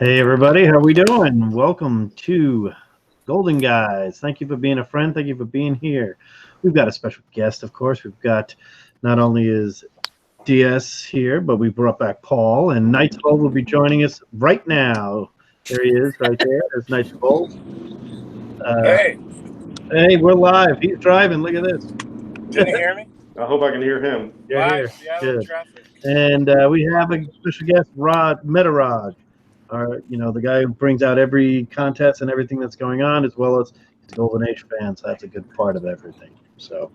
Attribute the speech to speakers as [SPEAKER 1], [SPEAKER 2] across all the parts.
[SPEAKER 1] Hey everybody, how we doing? Welcome to Golden Guys. Thank you for being a friend. Thank you for being here. We've got a special guest, of course. We've got not only is DS here, but we brought back Paul, and Knights Bold will be joining us right now. There he is, right there. There's Knights Bold.
[SPEAKER 2] Hey,
[SPEAKER 1] Hey, we're live. He's driving. Look at this.
[SPEAKER 2] can you hear me?
[SPEAKER 3] I hope I can hear him.
[SPEAKER 1] You're
[SPEAKER 2] Live,
[SPEAKER 1] here.
[SPEAKER 2] Seattle
[SPEAKER 1] Good.
[SPEAKER 2] traffic.
[SPEAKER 1] And we have a special guest, Rod Metarod. The guy who brings out every contest and everything that's going on, as well as he's a Golden Age fan, so that's a good part of everything. So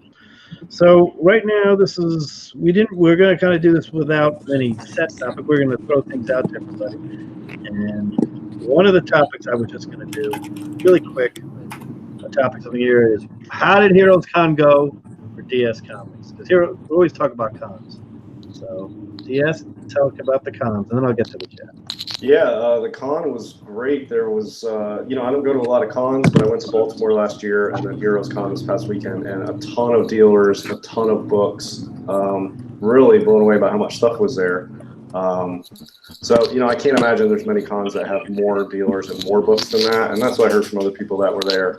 [SPEAKER 1] right now, we're going to kind of do this without any set topic. We're going to throw things out to everybody. And one of the topics I was just going to do, really quick, topics of the year is how did Heroes Con go for DS Comics? Because here we always talk about cons. So DS, talk about the cons, and then I'll get to the chat.
[SPEAKER 3] Yeah, the con was great. There was, I don't go to a lot of cons, but I went to Baltimore last year and then Heroes Con this past weekend, and a ton of dealers, a ton of books. Really blown away by how much stuff was there. I can't imagine there's many cons that have more dealers and more books than that, and that's what I heard from other people that were there.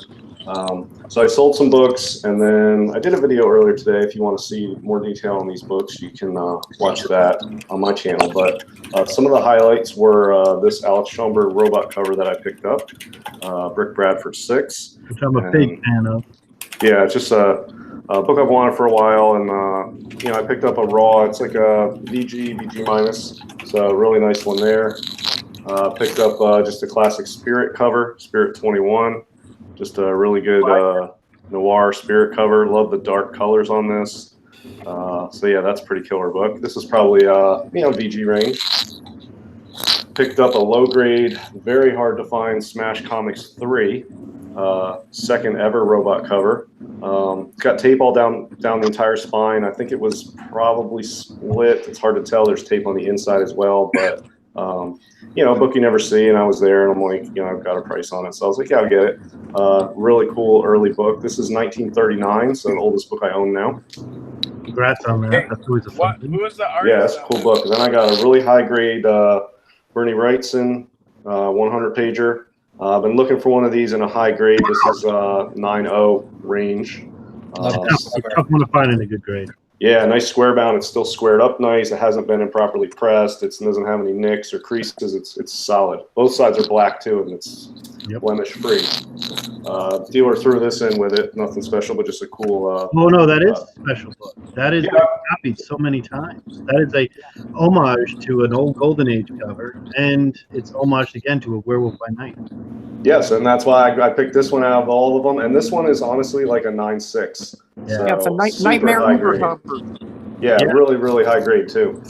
[SPEAKER 3] So I sold some books, and then I did a video earlier today. If you want to see more detail on these books, you can watch that on my channel. But some of the highlights were this Alex Schomburg robot cover that I picked up, Brick Bradford 6.
[SPEAKER 1] Which I'm a big fan of.
[SPEAKER 3] Yeah, it's just a book I've wanted for a while, and I picked up a raw. It's like a VG minus, so really nice one there. Picked up just a classic Spirit cover, Spirit 21. Just a really good noir Spirit cover. Love the dark colors on this. That's a pretty killer book. This is probably VG range. Picked up a low grade, very hard to find Smash Comics 3, second ever robot cover. It's got tape all down the entire spine. I think it was probably split. It's hard to tell. There's tape on the inside as well, but a book you never see, and I was there, and I'm like, I've got a price on it, so I was like, yeah, I'll get it. Really cool early book. This is 1939, so the oldest book I own now.
[SPEAKER 1] Congrats on that.
[SPEAKER 2] Hey,
[SPEAKER 1] That's always a fun thing.
[SPEAKER 2] who was the artist?
[SPEAKER 3] Yeah, that's a cool book. And then I got a really high grade Bernie Wrightson 100 pager. I've been looking for one of these in a high grade. This is 9.0 range.
[SPEAKER 1] It's a tough one to find in a good grade.
[SPEAKER 3] Yeah, nice square bound. It's still squared up nice. It hasn't been improperly pressed. It doesn't have any nicks or creases. It's solid. Both sides are black too, and it's blemish free. Dealer threw this in with it. Nothing special, but just a cool.
[SPEAKER 1] Oh no, that is a special book. That is copied so many times. That is a homage to an old Golden Age cover, and it's homage again to a Werewolf by Night.
[SPEAKER 3] Yes, and that's why I picked this one out of all of them. And this one is honestly like a 9.6.
[SPEAKER 1] Yeah,
[SPEAKER 4] it's a nightmare Uber cover.
[SPEAKER 3] Yeah, really, really high grade too.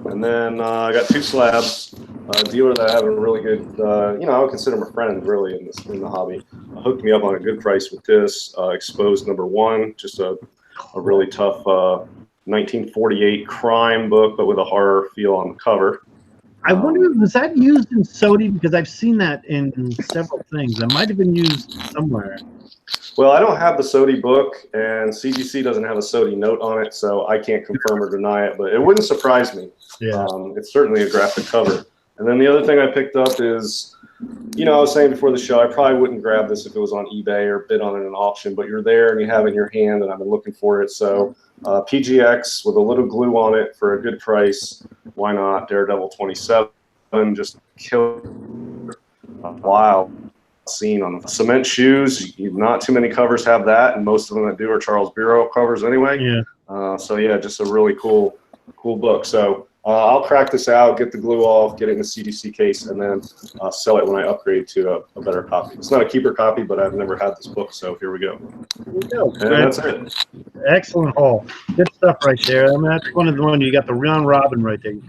[SPEAKER 3] And then I got two slabs. A dealer that I have a really good, I would consider him a friend really in the hobby. Hooked me up on a good price with this Exposed #1, just a really tough 1948 crime book, but with a horror feel on the cover.
[SPEAKER 1] I wonder, was that used in Sodi? Because I've seen that in several things. It might have been used somewhere.
[SPEAKER 3] Well, I don't have the Sodi book, and CGC doesn't have a Sodi note on it, so I can't confirm or deny it, but it wouldn't surprise me.
[SPEAKER 1] Yeah.
[SPEAKER 3] It's certainly a graphic cover. And then the other thing I picked up is, I was saying before the show, I probably wouldn't grab this if it was on eBay or bid on it in an auction, but you're there and you have it in your hand, and I've been looking for it. So PGX with a little glue on it for a good price. Why not? Daredevil 27, just kill. Wow. Scene on the cement shoes. Not too many covers have that, and most of them that do are Charles Bureau covers anyway.
[SPEAKER 1] Yeah.
[SPEAKER 3] Just a really cool book. So I'll crack this out, get the glue off, get it in a CDC case, and then sell it when I upgrade to a better copy. It's not a keeper copy, but I've never had this book, so here we go.
[SPEAKER 1] Here we go.
[SPEAKER 3] And that's it.
[SPEAKER 1] Excellent haul. Good stuff right there. I mean, that's one of the ones you got the round robin right there. You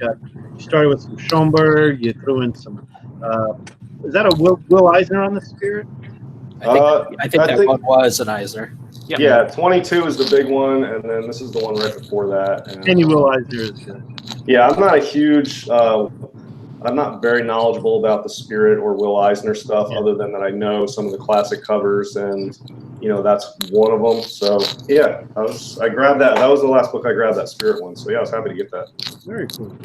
[SPEAKER 1] started with some Schomburg. You threw in some. Is that a Will Eisner on the Spirit?
[SPEAKER 4] I think that one was an Eisner.
[SPEAKER 3] Yep. Yeah, 22 is the big one, and then this is the one right before that.
[SPEAKER 1] And Will Eisner is good.
[SPEAKER 3] Yeah, I'm not a huge I'm not very knowledgeable about the Spirit or Will Eisner stuff, other than that I know some of the classic covers, and that's one of them. So yeah, I grabbed that. That was the last book I grabbed, that Spirit one. So yeah, I was happy to get that.
[SPEAKER 1] Very cool.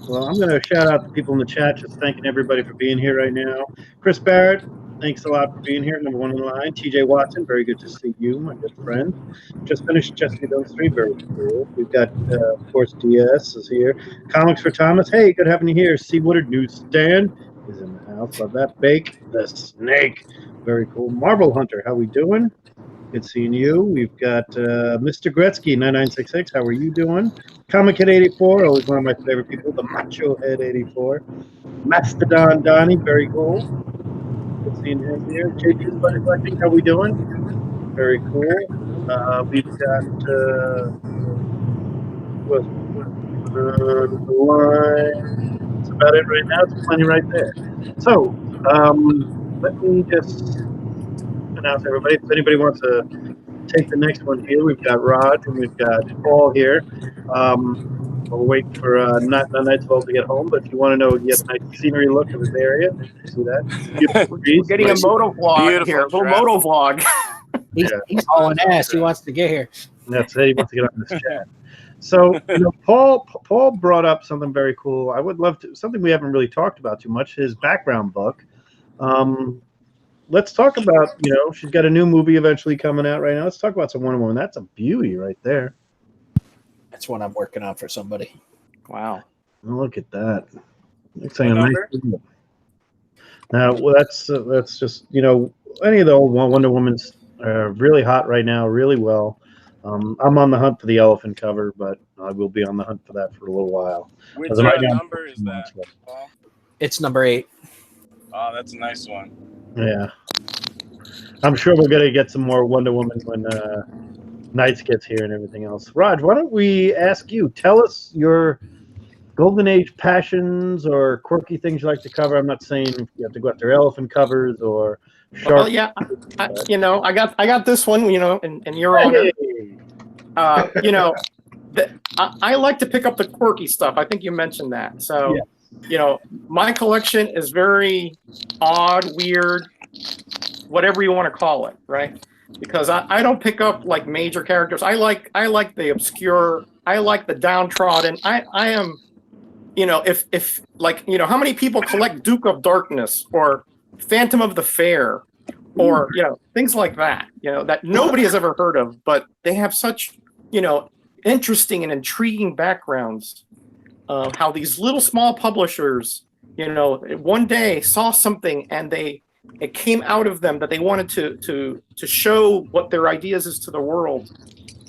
[SPEAKER 1] Well, I'm going to shout out the people in the chat, just thanking everybody for being here right now. Chris Barrett, thanks a lot for being here. Number one in line. TJ Watson, very good to see you, my good friend. Just finished Jesse Dunstreet, very cool. We've got, of course, DS is here. Comics for Thomas. Hey, good having you here. C. Woodard Newsstand is in the house. Love that. Bake the Snake. Very cool. Marvel Hunter, how we doing? Good seeing you. We've got Mr. Gretzky, 9966. How are you doing? Comic Head 84, always one of my favorite people. The Macho Head 84. Mastodon Donnie, very cool. Good seeing him here. JP's Buddy Collecting, how we doing? Very cool. We've got that's about it right now. There's plenty right there. So let me just announce everybody. If anybody wants to take the next one here, we've got Rod and we've got Paul here. We're waiting for Night's Vault to get home, but if you want to know, get a nice scenery look of this area, see that.
[SPEAKER 4] We're getting a moto vlog here, a little moto vlog. He's hauling ass. He wants to get here.
[SPEAKER 1] That's it. He wants to get on this chat. So, Paul brought up something very cool. I would love to, something we haven't really talked about too much, his background book. Let's talk about, she's got a new movie eventually coming out right now. Let's talk about some Wonder Woman. That's a beauty right there.
[SPEAKER 4] That's one I'm working on for somebody. Wow.
[SPEAKER 1] Look at that. Looks like a nice movie. Now, that's just, any of the old Wonder Woman's are really hot right now, really well. I'm on the hunt for the elephant cover, but I will be on the hunt for that for a little while.
[SPEAKER 2] Which number is that, Paul?
[SPEAKER 4] It's number 8.
[SPEAKER 2] Oh, that's a nice one.
[SPEAKER 1] Yeah. I'm sure we're going to get some more Wonder Woman when Knights gets here and everything else. Raj, why don't we ask you, tell us your Golden Age passions or quirky things you like to cover. I'm not saying you have to go after elephant covers or shark.
[SPEAKER 5] Well, yeah, I got this one, and you're on it. I like to pick up the quirky stuff. I think you mentioned that. So, my collection is very odd, weird, whatever you want to call it, right? Because I don't pick up like major characters. I like the obscure. I like the downtrodden. I am, if how many people collect Duke of Darkness or Phantom of the Fair or things like that, that nobody has ever heard of, but they have such interesting and intriguing backgrounds. How these little small publishers, one day saw something and it came out of them that they wanted to show what their ideas is to the world.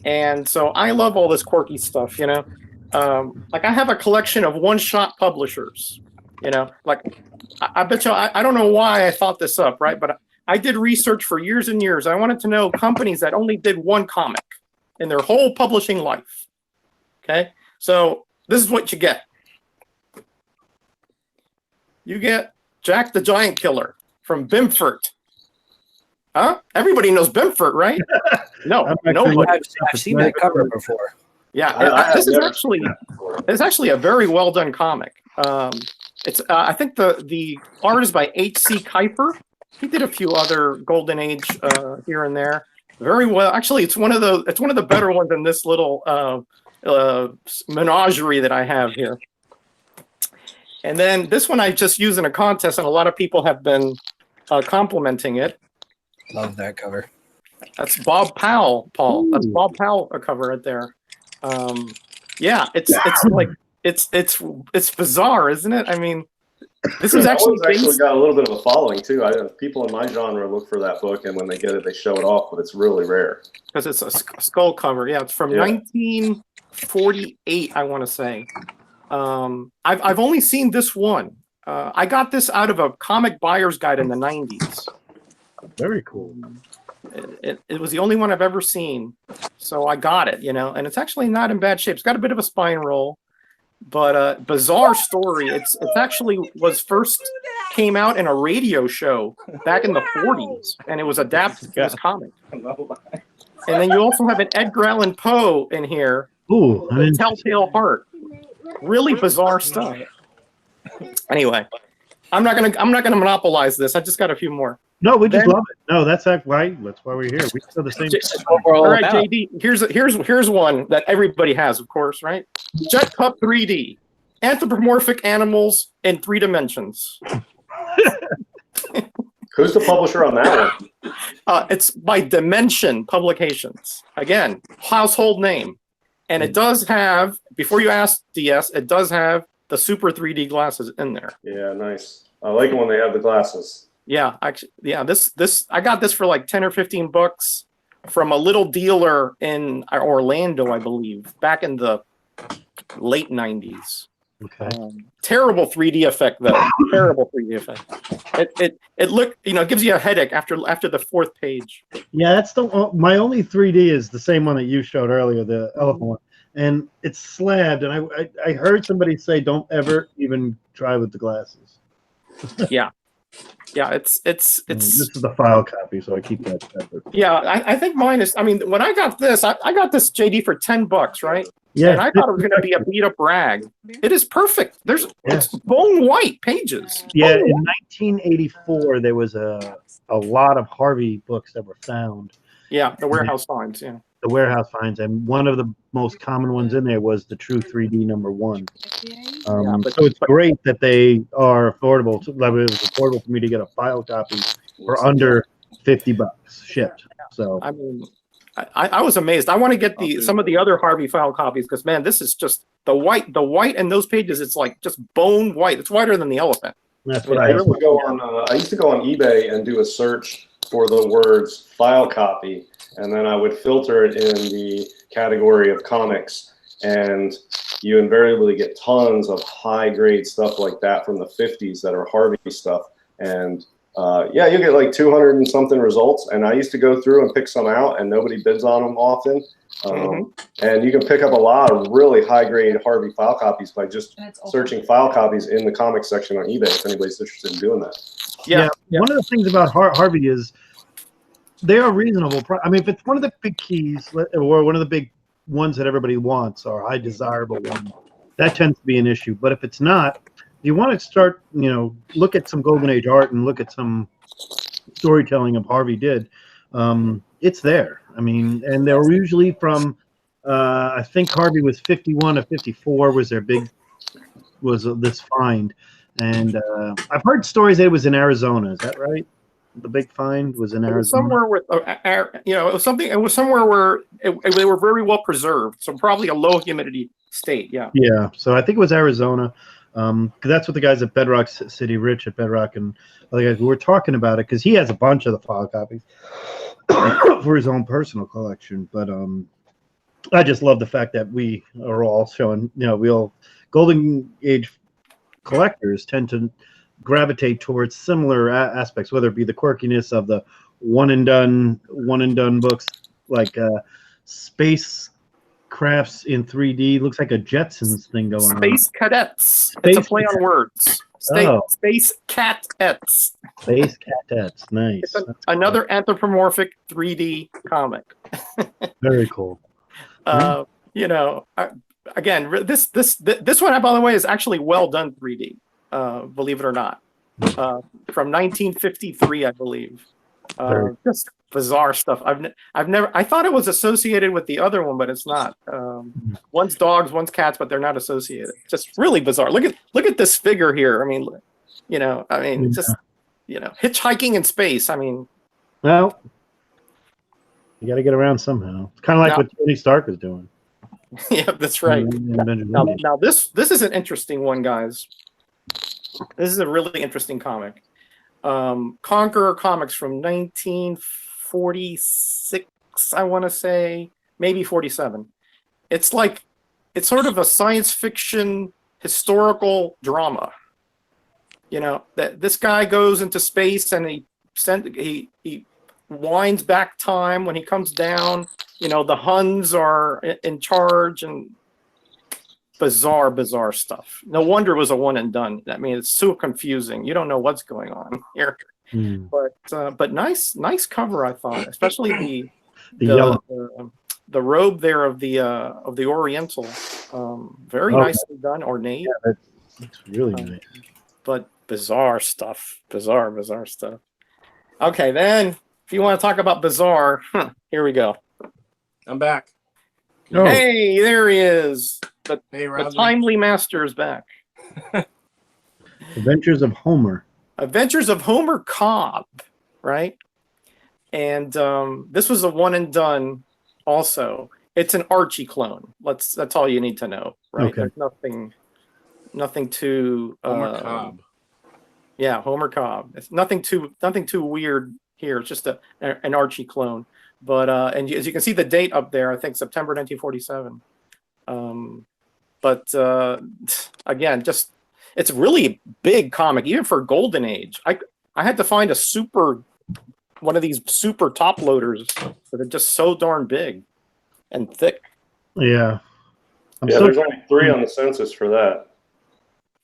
[SPEAKER 5] And so I love all this quirky stuff, like I have a collection of one-shot publishers, I bet you, I don't know why I thought this up, right? But I did research for years and years. I wanted to know companies that only did one comic in their whole publishing life. Okay. So this is what you get. You get Jack the Giant Killer from Bimford. Huh? Everybody knows Bimford, right? No, nobody.
[SPEAKER 4] I've seen that cover before.
[SPEAKER 5] Yeah, this is actually a very well done comic. It's I think the art is by H.C. Kuiper. He did a few other Golden Age here and there. Very well. Actually, it's one of the better ones in this little menagerie that I have here. And then this one I just used in a contest, and a lot of people have been complimenting it.
[SPEAKER 4] Love that cover.
[SPEAKER 5] That's Bob Powell, Paul. That's Bob Powell cover right there. It's bizarre, isn't it? I mean, this is actually
[SPEAKER 3] got a little bit of a following too. People in my genre look for that book, and when they get it, they show it off, but it's really rare
[SPEAKER 5] because it's a skull cover. Yeah, it's from 1948, I want to say. I've only seen this one. I got this out of a comic buyer's guide in the 90s.
[SPEAKER 1] Very cool.
[SPEAKER 5] It was the only one I've ever seen, so I got it. And it's actually not in bad shape. It's got a bit of a spine roll. But bizarre story. It's actually came out in a radio show back in the 40s, and it was adapted to this comic. And then you also have an Edgar Allan Poe in here.
[SPEAKER 1] Ooh,
[SPEAKER 5] Telltale Heart. Really bizarre stuff. Anyway, I'm not gonna monopolize this. I just got a few more.
[SPEAKER 1] No, we just
[SPEAKER 5] Then-
[SPEAKER 1] love it. No, that's why we're here. We feel the same.
[SPEAKER 4] What we're all
[SPEAKER 5] All right,
[SPEAKER 4] about.
[SPEAKER 5] JD. Here's one that everybody has, of course, right? Jet Pup 3D, anthropomorphic animals in 3 dimensions.
[SPEAKER 3] Who's the publisher on that one?
[SPEAKER 5] It's by Dimension Publications. Again, household name, and it does have. Before you ask DS, it does have the Super 3D glasses in there.
[SPEAKER 3] Yeah, nice. I like it when they have the glasses.
[SPEAKER 5] Yeah, actually, yeah. This I got this for like 10 or 15 bucks from a little dealer in Orlando, I believe, back in the late 90s.
[SPEAKER 1] Okay.
[SPEAKER 5] Terrible 3D effect though. Terrible 3D effect. It looked, it gives you a headache after the 4th page.
[SPEAKER 1] Yeah, that's my only 3D is the same one that you showed earlier, the elephant one, and it's slabbed. And I heard somebody say, don't ever even try with the glasses.
[SPEAKER 5] Yeah, it's
[SPEAKER 1] This is the file copy, so I keep that separate.
[SPEAKER 5] yeah. I think mine is. I mean, when I got this, I got this JD for 10 bucks, right?
[SPEAKER 1] Yeah,
[SPEAKER 5] And I thought it was going to be a beat up rag. It is perfect. It's bone white pages.
[SPEAKER 1] yeah.
[SPEAKER 5] Bone
[SPEAKER 1] In 1984, there was a lot of Harvey books that were found,
[SPEAKER 5] Yeah, the warehouse finds. Yeah.
[SPEAKER 1] the warehouse finds, and one of the most common ones in there was the True 3D #1. So it's great that they are affordable. It was affordable for me to get a file copy for under $50 shipped. So
[SPEAKER 5] I mean, I was amazed. I want to get some of the other Harvey file copies because man, this is just the white in those pages. It's like just bone white. It's whiter than the elephant.
[SPEAKER 1] that's what
[SPEAKER 3] I
[SPEAKER 1] I.
[SPEAKER 3] used to go on eBay and do a search for the words file copy, and then I would filter it in the category of comics, and you invariably get tons of high grade stuff like that from the 50s that are Harvey stuff. And yeah, you get like 200 and something results. And I used to go through and pick some out, and nobody bids on them often. And you can pick up a lot of really high grade Harvey file copies by just searching file copies in the comics section on eBay if anybody's interested in doing that.
[SPEAKER 5] Yeah.
[SPEAKER 1] One of the things about Harvey is they are reasonable. I mean, if it's one of the big keys or one of the big ones that everybody wants or high desirable one, that tends to be an issue. But if it's not, you want to start, look at some Golden Age art and look at some storytelling of Harvey did. It's there. I mean, and they were usually from, I think Harvey was 51 to 54 was this find. And I've heard stories that it was in Arizona. Is that right? The big find was in Arizona.
[SPEAKER 5] Somewhere with, it was something. It was somewhere where they were very well preserved. So probably a low humidity state. Yeah.
[SPEAKER 1] Yeah. So I think it was Arizona, because that's what the guys at Bedrock City, Rich at Bedrock, and other guys, we were talking about it because he has a bunch of the file copies for his own personal collection. But I just love the fact that we are all showing. We all Golden Age collectors tend to gravitate towards similar aspects, whether it be the quirkiness of the one and done books like Space Crafts in 3D. Looks like a Jetsons thing going on.
[SPEAKER 5] Space Cadets. It's a play on words. Space Cat-ettes.
[SPEAKER 1] Space Cat-ettes. Nice.
[SPEAKER 5] It's another anthropomorphic 3D comic.
[SPEAKER 1] Very cool.
[SPEAKER 5] Again, this one, by the way, is actually well done 3D. Believe it or not, from 1953, I believe. Just bizarre stuff. I thought it was associated with the other one, but it's not. One's dogs, one's cats, but they're not associated. Just really bizarre. Look at this figure here. I mean, just hitchhiking in space. I mean,
[SPEAKER 1] well, you got to get around somehow. It's kind of like what Tony Stark is doing.
[SPEAKER 5] Yeah, that's right. Now this is an interesting one, guys. This is a really interesting comic. Conqueror Comics from 1946, I want to say, maybe 47. It's sort of a science fiction historical drama. That this guy goes into space and he winds back time. When he comes down, the Huns are in charge, and bizarre stuff. No wonder it was a one and done. I mean, it's so confusing. You don't know what's going on here. But nice cover, I thought, especially the robe there of the Oriental. Very nicely done, ornate.
[SPEAKER 1] Yeah, that's really nice.
[SPEAKER 5] but bizarre stuff. Bizarre stuff. Okay, then if you want to talk about bizarre, here we go.
[SPEAKER 2] I'm back.
[SPEAKER 1] Oh.
[SPEAKER 5] Hey, there he is. The
[SPEAKER 2] Roger.
[SPEAKER 5] timely master is back.
[SPEAKER 1] Adventures of Homer.
[SPEAKER 5] Adventures of Homer Cobb, right? And this was a one and done. Also, it's an Archie clone. That's all you need to know, right?
[SPEAKER 1] Okay.
[SPEAKER 5] There's nothing too.
[SPEAKER 2] Homer Cobb.
[SPEAKER 5] Yeah, Homer Cobb. It's nothing too weird here. It's just an Archie clone. But and as you can see the date up there, I think September 1947. But again, just it's really a big comic, even for Golden Age. I had to find one of these super top loaders that are just so darn big and thick.
[SPEAKER 1] Yeah.
[SPEAKER 3] There's only 3 on the census for that.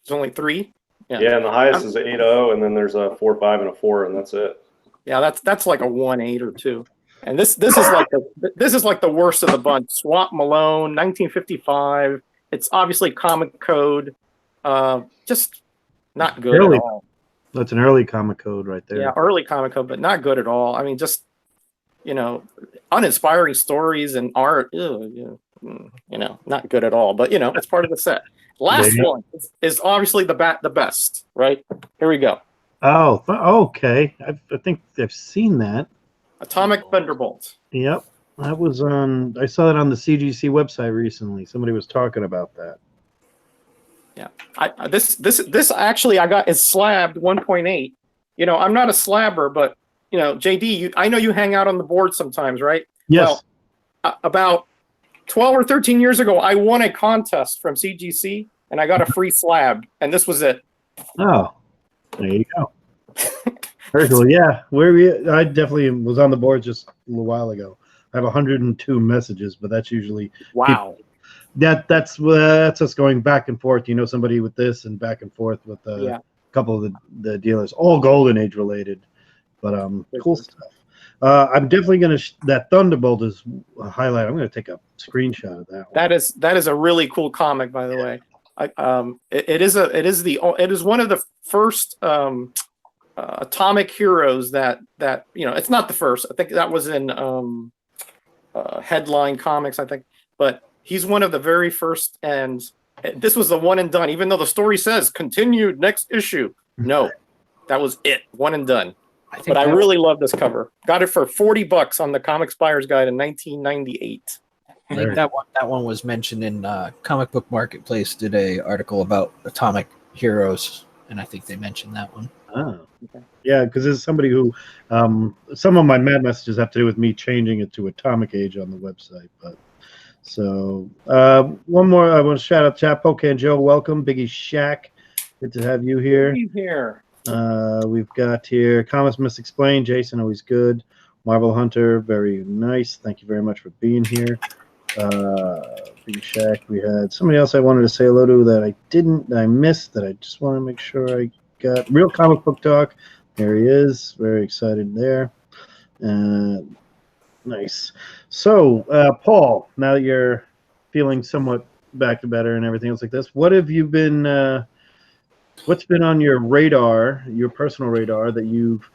[SPEAKER 5] There's only 3.
[SPEAKER 3] Yeah, and the highest is 8.0, and then there's a 4.5 and a 4, and that's it.
[SPEAKER 5] Yeah, that's like a 1.8 or 2. And this is like the worst of the bunch. Swamp Malone, 1955. It's obviously comic code. Just not good
[SPEAKER 1] Early.
[SPEAKER 5] at all.
[SPEAKER 1] That's an early comic code right there.
[SPEAKER 5] Yeah, early comic code, but not good at all. I mean, just uninspiring stories and art. Not good at all. But it's part of the set. Last one is obviously the best. Right here we go.
[SPEAKER 1] Oh, okay. I think I've seen that.
[SPEAKER 5] Atomic Thunderbolt.
[SPEAKER 1] Yep, that was on. I saw that on the CGC website recently. Somebody was talking about that.
[SPEAKER 5] Yeah, this actually I got is slabbed 1.8. I'm not a slabber, but JD, I know you hang out on the board sometimes, right?
[SPEAKER 1] Yes.
[SPEAKER 5] Well, about 12 or 13 years ago, I won a contest from CGC and I got a free slab, and this was it.
[SPEAKER 1] Oh, there you go. Very cool. Yeah, I definitely was on the board just a little while ago. I have 102 messages, but that's usually
[SPEAKER 5] wow.
[SPEAKER 1] That's us going back and forth. Somebody with this and back and forth with a couple of the dealers, all Golden Age related, but cool stuff. I'm definitely gonna that Thunderbolt is a highlight. I'm gonna take a screenshot of that one.
[SPEAKER 5] That is a really cool comic, by the way. It is one of the first Atomic Heroes that it's not the first. I think that was in Headline Comics, I think, but he's one of the very first, and this was the one and done. Even though the story says continued next issue, no, that was it, one and done. I really love this cover. Got it for $40 on the Comics Buyer's Guide in 1998.
[SPEAKER 4] I think that one was mentioned in Comic Book Marketplace. Did a article about Atomic Heroes, and I think they mentioned that one.
[SPEAKER 1] Oh, okay. Yeah, because there's somebody who some of my mad messages have to do with me changing it to Atomic Age on the website. But so one more, I want to shout out Chap Poke and Joe. Welcome, Biggie Shack. Good to have you here. We've got here Comics Must Explain. Jason, always good. Marvel Hunter, very nice. Thank you very much for being here. Big Shack. We had somebody else I wanted to say hello to that I missed, that I just want to make sure I got. Real Comic Book Talk. There he is. Very excited there. Nice. So, Paul, now that you're feeling somewhat back to better and everything else like this, what have you been? What's been on your radar, your personal radar, that you've?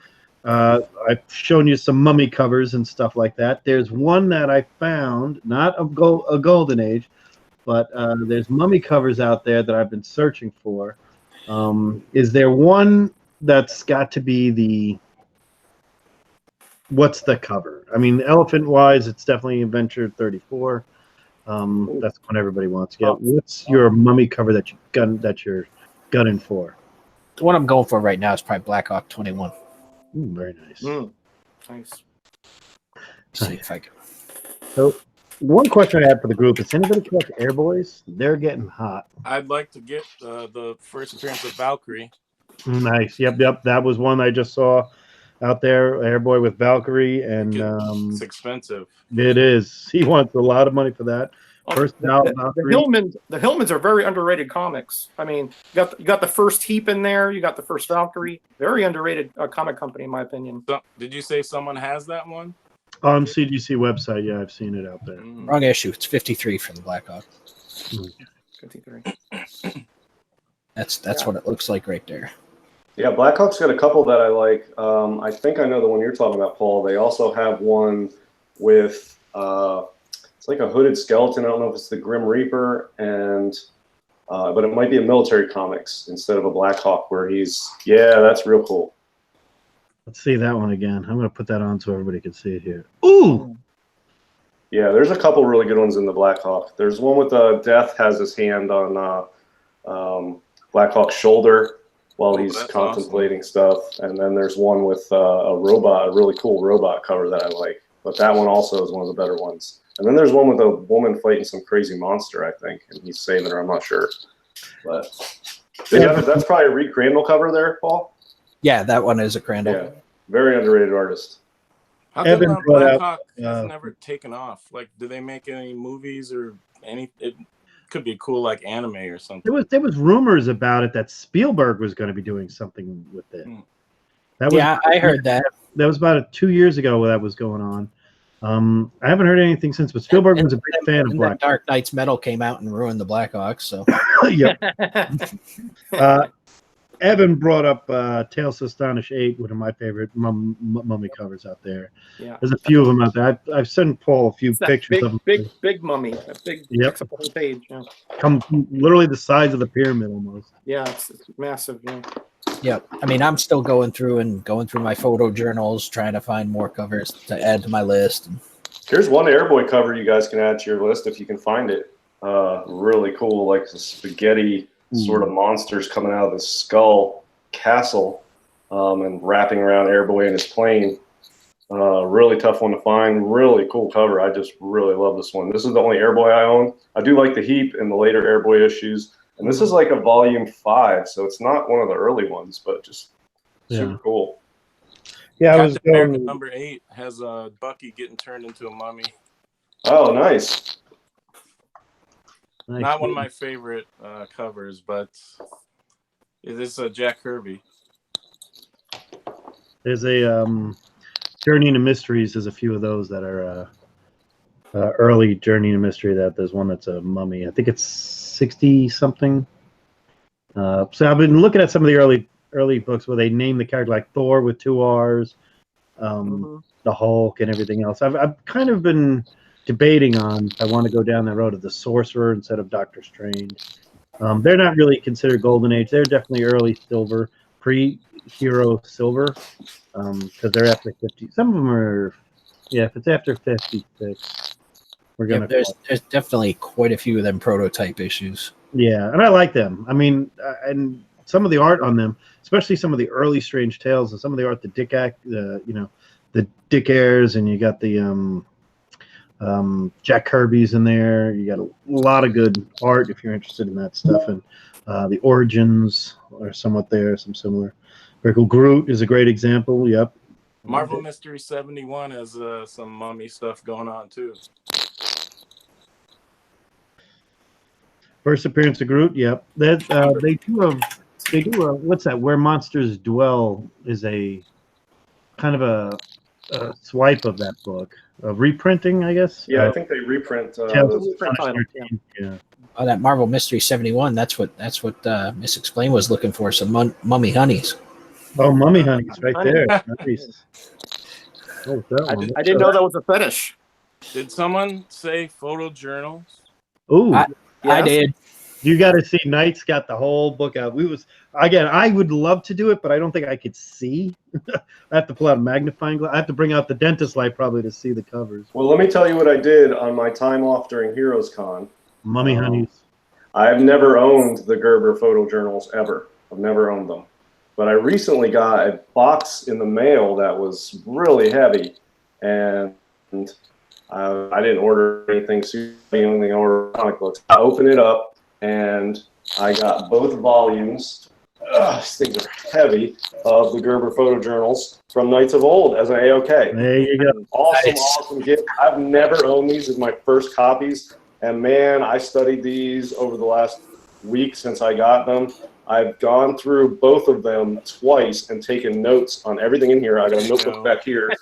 [SPEAKER 1] I've shown you some mummy covers and stuff like that. There's one that I found, not a Golden Age, but there's mummy covers out there that I've been searching for. Is there one that's got to be what's the cover? I mean, elephant-wise, it's definitely Adventure 34. That's what everybody wants. Yeah. What's your mummy cover that you're gunning for?
[SPEAKER 4] The one I'm going for right now is probably Black Hawk 21.
[SPEAKER 1] Very nice.
[SPEAKER 5] Nice.
[SPEAKER 4] See if I can.
[SPEAKER 1] So, one question I had for the group is: anybody catch Airboys? They're getting hot.
[SPEAKER 2] I'd like to get the first appearance of Valkyrie.
[SPEAKER 1] Nice. Yep. That was one I just saw out there. Airboy with Valkyrie, and
[SPEAKER 2] it's expensive.
[SPEAKER 1] It is. He wants a lot of money for that. First,
[SPEAKER 5] the Hillmans are very underrated comics. I mean, you got the first Heap in there. You got the first Valkyrie. Very underrated comic company, in my opinion.
[SPEAKER 2] So, did you say someone has that one?
[SPEAKER 1] On CGC website, yeah, I've seen it out there.
[SPEAKER 4] Wrong issue. It's 53 for the Black Hawk.
[SPEAKER 5] 53.
[SPEAKER 4] That's what it looks like right there.
[SPEAKER 3] Yeah, Blackhawk's got a couple that I like. I think I know the one you're talking about, Paul. They also have one with it's like a hooded skeleton. I don't know if it's the Grim Reaper, and but it might be a military comics instead of a Blackhawk where that's real cool.
[SPEAKER 1] Let's see that one again. I'm going to put that on so everybody can see it here. Ooh!
[SPEAKER 3] Yeah, there's a couple really good ones in the Blackhawk. There's one with Death has his hand on Blackhawk's shoulder while he's contemplating stuff. And then there's one with a robot, a really cool robot cover that I like. But that one also is one of the better ones. And then there's one with a woman fighting some crazy monster, I think, and he's saving her. I'm not sure. But that's probably a Reed Crandall cover there, Paul?
[SPEAKER 4] Yeah, that one is a Crandall.
[SPEAKER 3] Yeah, very underrated artist.
[SPEAKER 2] How
[SPEAKER 1] Evan
[SPEAKER 2] come
[SPEAKER 1] brought out,
[SPEAKER 2] Blackhawk has never taken off? Like, do they make any movies or any? It could be cool, like anime or something.
[SPEAKER 1] There was rumors about it that Spielberg was going to be doing something with it. That was,
[SPEAKER 4] I heard that.
[SPEAKER 1] That was about 2 years ago where that was going on. I haven't heard anything since, but Spielberg was a big fan of Black.
[SPEAKER 4] Dark Knight's Metal came out and ruined the Blackhawks. So,
[SPEAKER 1] yep. Evan brought up Tales to Astonish 8, one of my favorite mummy covers out there.
[SPEAKER 5] Yeah.
[SPEAKER 1] There's a few of them out there. I've sent Paul a few pictures of them.
[SPEAKER 5] Big mummy. A big takes up the whole page. Yeah.
[SPEAKER 1] Come literally the size of the pyramid almost.
[SPEAKER 5] Yeah, it's massive. Yeah.
[SPEAKER 4] Yep. I mean, I'm still going through my photo journals, trying to find more covers to add to my list.
[SPEAKER 3] Here's one Airboy cover you guys can add to your list if you can find it. Really cool, like the spaghetti sort of monsters coming out of the skull castle and wrapping around Airboy in his plane. Really tough one to find. Really cool cover. I just really love this one. This is the only Airboy I own. I do like the Heap and the later Airboy issues. And this is like a volume 5, so it's not one of the early ones, but just super cool.
[SPEAKER 1] Yeah, I was
[SPEAKER 2] Captain America
[SPEAKER 1] going.
[SPEAKER 2] number 8 has Bucky getting turned into a mummy.
[SPEAKER 3] Oh, nice.
[SPEAKER 2] Not one of my favorite covers, but it is Jack Kirby.
[SPEAKER 1] There's a Journey into Mysteries. There's a few of those that are early Journey into Mystery. That there's one that's a mummy. I think it's 60 something. So I've been looking at some of the early books where they name the character like Thor with 2 R's, the Hulk, and everything else. I've kind of been debating on if I want to go down that road of the Sorcerer instead of Doctor Strange. They're not really considered Golden Age. They're definitely early Silver, pre-Hero Silver, because they're after 50. Some of them are, if it's after 56, we're gonna.
[SPEAKER 4] There's definitely quite a few of them prototype issues.
[SPEAKER 1] Yeah, and I like them. I mean, and some of the art on them, especially some of the early Strange Tales and some of the art, the Dick Ayers, and you got the Jack Kirby's in there. You got a lot of good art if you're interested in that stuff, and the origins are somewhat there, some similar. Very cool. Groot is a great example. Yep.
[SPEAKER 2] Marvel Mystery 71 has some mummy stuff going on too.
[SPEAKER 1] First appearance of Groot. Yep. That they do a what's that? Where Monsters Dwell is a kind of a swipe of that book. Reprinting, I guess.
[SPEAKER 3] Yeah, I think they reprint.
[SPEAKER 1] Yeah.
[SPEAKER 4] Oh, that Marvel Mystery 71. That's what Miss Explain was looking for. Some mummy honeys.
[SPEAKER 1] Oh, Mummy Honey's right there. Nice. Oh,
[SPEAKER 5] I didn't know that was a fetish.
[SPEAKER 2] Did someone say photojournals?
[SPEAKER 1] Ooh,
[SPEAKER 4] I did.
[SPEAKER 1] you got to see. Knight's got the whole book out. I would love to do it, but I don't think I could see. I have to pull out a magnifying glass. I have to bring out the dentist light probably to see the covers.
[SPEAKER 3] Well, let me tell you what I did on my time off during Heroes Con.
[SPEAKER 1] Mummy Honeys.
[SPEAKER 3] I've never owned the Gerber photojournals ever. I've never owned them. But I recently got a box in the mail that was really heavy, and I didn't order anything super. The only thing I ordered comic books. I opened it up, and I got both volumes. These things are heavy, of the Gerber photojournals from Knights of Old as an AOK.
[SPEAKER 1] There you go.
[SPEAKER 3] Awesome gift. I've never owned these as my first copies, and man, I studied these over the last week since I got them. I've gone through both of them twice and taken notes on everything in here. I got a notebook back here.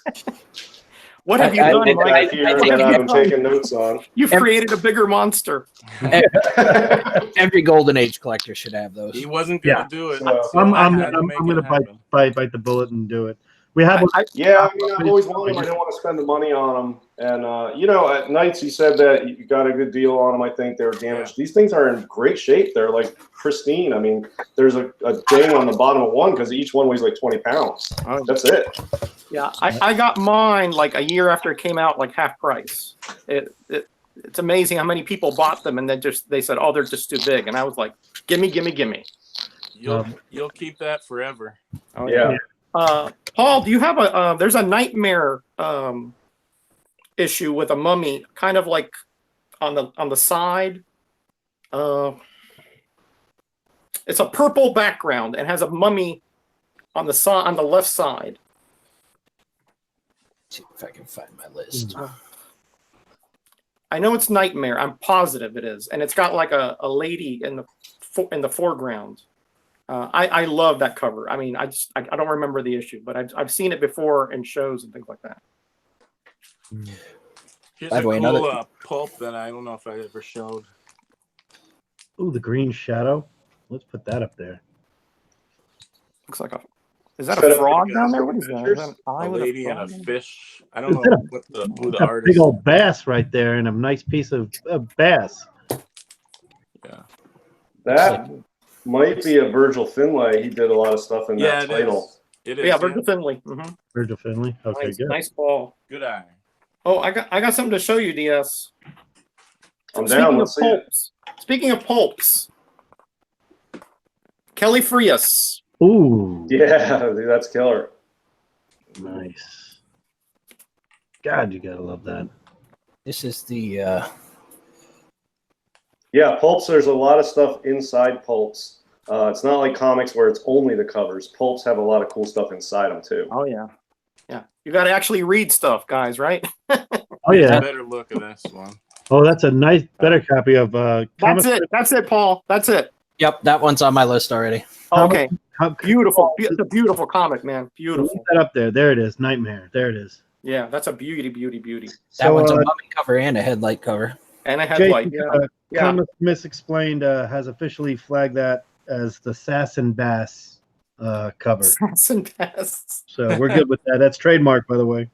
[SPEAKER 5] What have you
[SPEAKER 4] I-
[SPEAKER 5] done,
[SPEAKER 4] I-
[SPEAKER 5] Mike?
[SPEAKER 3] Here
[SPEAKER 4] I
[SPEAKER 5] What
[SPEAKER 3] that
[SPEAKER 5] have you
[SPEAKER 3] I'm
[SPEAKER 5] done?
[SPEAKER 3] taking notes on.
[SPEAKER 5] You've created a bigger monster.
[SPEAKER 4] Every Golden Age collector should have those.
[SPEAKER 2] He wasn't gonna
[SPEAKER 1] Yeah.
[SPEAKER 2] do it.
[SPEAKER 3] So-
[SPEAKER 2] so
[SPEAKER 1] I'm
[SPEAKER 2] I had to
[SPEAKER 1] I'm
[SPEAKER 2] make
[SPEAKER 1] going
[SPEAKER 2] it
[SPEAKER 1] to
[SPEAKER 2] happen.
[SPEAKER 1] bite the bullet and do it. We have
[SPEAKER 3] Yeah, I mean, I've always wanted them. I don't want to spend the money on them. And, you know, at Knights, you said that you got a good deal on them. I think they were damaged. These things are in great shape. They're, like, pristine. I mean, there's a ding on the bottom of one because each one weighs, like, 20 pounds.
[SPEAKER 5] Oh.
[SPEAKER 3] That's it.
[SPEAKER 5] Yeah, I got mine like a year after it came out, like half price. It's amazing how many people bought them and then they said, oh, they're just too big. And I was like, gimme.
[SPEAKER 2] You'll keep that forever.
[SPEAKER 5] Oh,
[SPEAKER 3] Yeah.
[SPEAKER 5] Paul, do you have there's a Nightmare issue with a mummy kind of like on the side. It's a purple background and has a mummy on the left side.
[SPEAKER 4] See if I can find my list.
[SPEAKER 5] I know it's Nightmare. I'm positive it is, and it's got like a lady in the foreground. I love that cover. I mean, I don't remember the issue, but I've seen it before in shows and things like that.
[SPEAKER 2] Here's
[SPEAKER 4] By
[SPEAKER 2] a
[SPEAKER 4] the way,
[SPEAKER 2] cool
[SPEAKER 4] another-
[SPEAKER 2] pulp that I don't know if I ever showed.
[SPEAKER 1] Ooh, the Green Shadow. Let's put that up there.
[SPEAKER 5] Looks like is that
[SPEAKER 3] Set
[SPEAKER 5] a
[SPEAKER 3] up
[SPEAKER 5] frog
[SPEAKER 3] the
[SPEAKER 5] down there? What is that? Is that an
[SPEAKER 2] A
[SPEAKER 5] eye with
[SPEAKER 2] lady and a
[SPEAKER 5] frog?
[SPEAKER 2] fish. I don't know
[SPEAKER 1] Is that
[SPEAKER 2] who the
[SPEAKER 1] A
[SPEAKER 2] artist.
[SPEAKER 1] big old bass right there, and a nice piece of bass.
[SPEAKER 2] Yeah.
[SPEAKER 3] That might be a Virgil Finlay. He did a lot of stuff in
[SPEAKER 2] Yeah,
[SPEAKER 3] that
[SPEAKER 2] it
[SPEAKER 3] title.
[SPEAKER 2] is. It is.
[SPEAKER 5] Yeah, Virgil Finley.
[SPEAKER 1] Virgil Finley. Okay,
[SPEAKER 5] Nice,
[SPEAKER 1] good.
[SPEAKER 5] nice ball.
[SPEAKER 2] Good eye.
[SPEAKER 5] Oh, I got something to show you, DS.
[SPEAKER 3] I'm down. Let's see it.
[SPEAKER 5] Speaking of pulps, Kelly Frias.
[SPEAKER 1] Ooh,
[SPEAKER 3] Yeah, dude, that's killer.
[SPEAKER 1] nice. God, you gotta love that.
[SPEAKER 4] This is the
[SPEAKER 3] Yeah, pulps. There's a lot of stuff inside pulps. It's not like comics where it's only the covers. Pulps have a lot of cool stuff inside them too.
[SPEAKER 5] Oh yeah, yeah. You got to actually read stuff, guys, right?
[SPEAKER 1] Oh yeah.
[SPEAKER 2] Better look at this one.
[SPEAKER 1] Oh, that's a nice, better copy of
[SPEAKER 5] That's it. That's it, Paul. That's it.
[SPEAKER 4] Yep, that one's on my list already.
[SPEAKER 5] Okay,
[SPEAKER 1] Put
[SPEAKER 5] beautiful. It's a beautiful comic, man. Beautiful.
[SPEAKER 1] that up there. There it is. Nightmare. There it is.
[SPEAKER 5] Yeah, that's a beauty.
[SPEAKER 4] That
[SPEAKER 1] So,
[SPEAKER 4] one's a mummy cover and a headlight cover.
[SPEAKER 5] And a headlight.
[SPEAKER 1] Jason,
[SPEAKER 5] Yeah. Yeah.
[SPEAKER 1] Comics Misexplained has officially flagged that as the Sass and Bass cover.
[SPEAKER 5] Sass and Bass.
[SPEAKER 1] So we're good with that. That's trademark, by the way.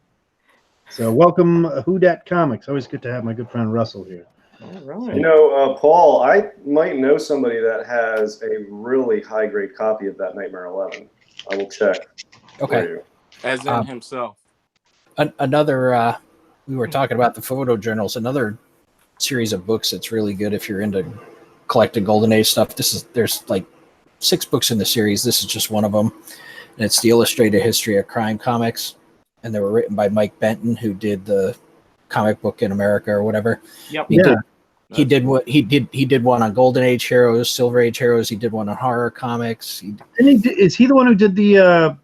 [SPEAKER 1] So welcome, Who Dat Comics. Always good to have my good friend Russell here.
[SPEAKER 5] All right.
[SPEAKER 3] You know, Paul, I might know somebody that has a really high grade copy of that Nightmare 11. I will check.
[SPEAKER 4] Okay.
[SPEAKER 3] For you.
[SPEAKER 2] As in himself.
[SPEAKER 4] Another we were talking about the photojournals. Another series of books that's really good if you're into collecting Golden Age stuff. There's like 6 books in the series. This is just one of them, and it's the Illustrated History of Crime comics, and they were written by Mike Benton, who did the Comic Book in America or whatever.
[SPEAKER 5] Yep.
[SPEAKER 4] He did one on Golden Age heroes, Silver Age heroes. He did one on horror comics.
[SPEAKER 1] Is he the one who did the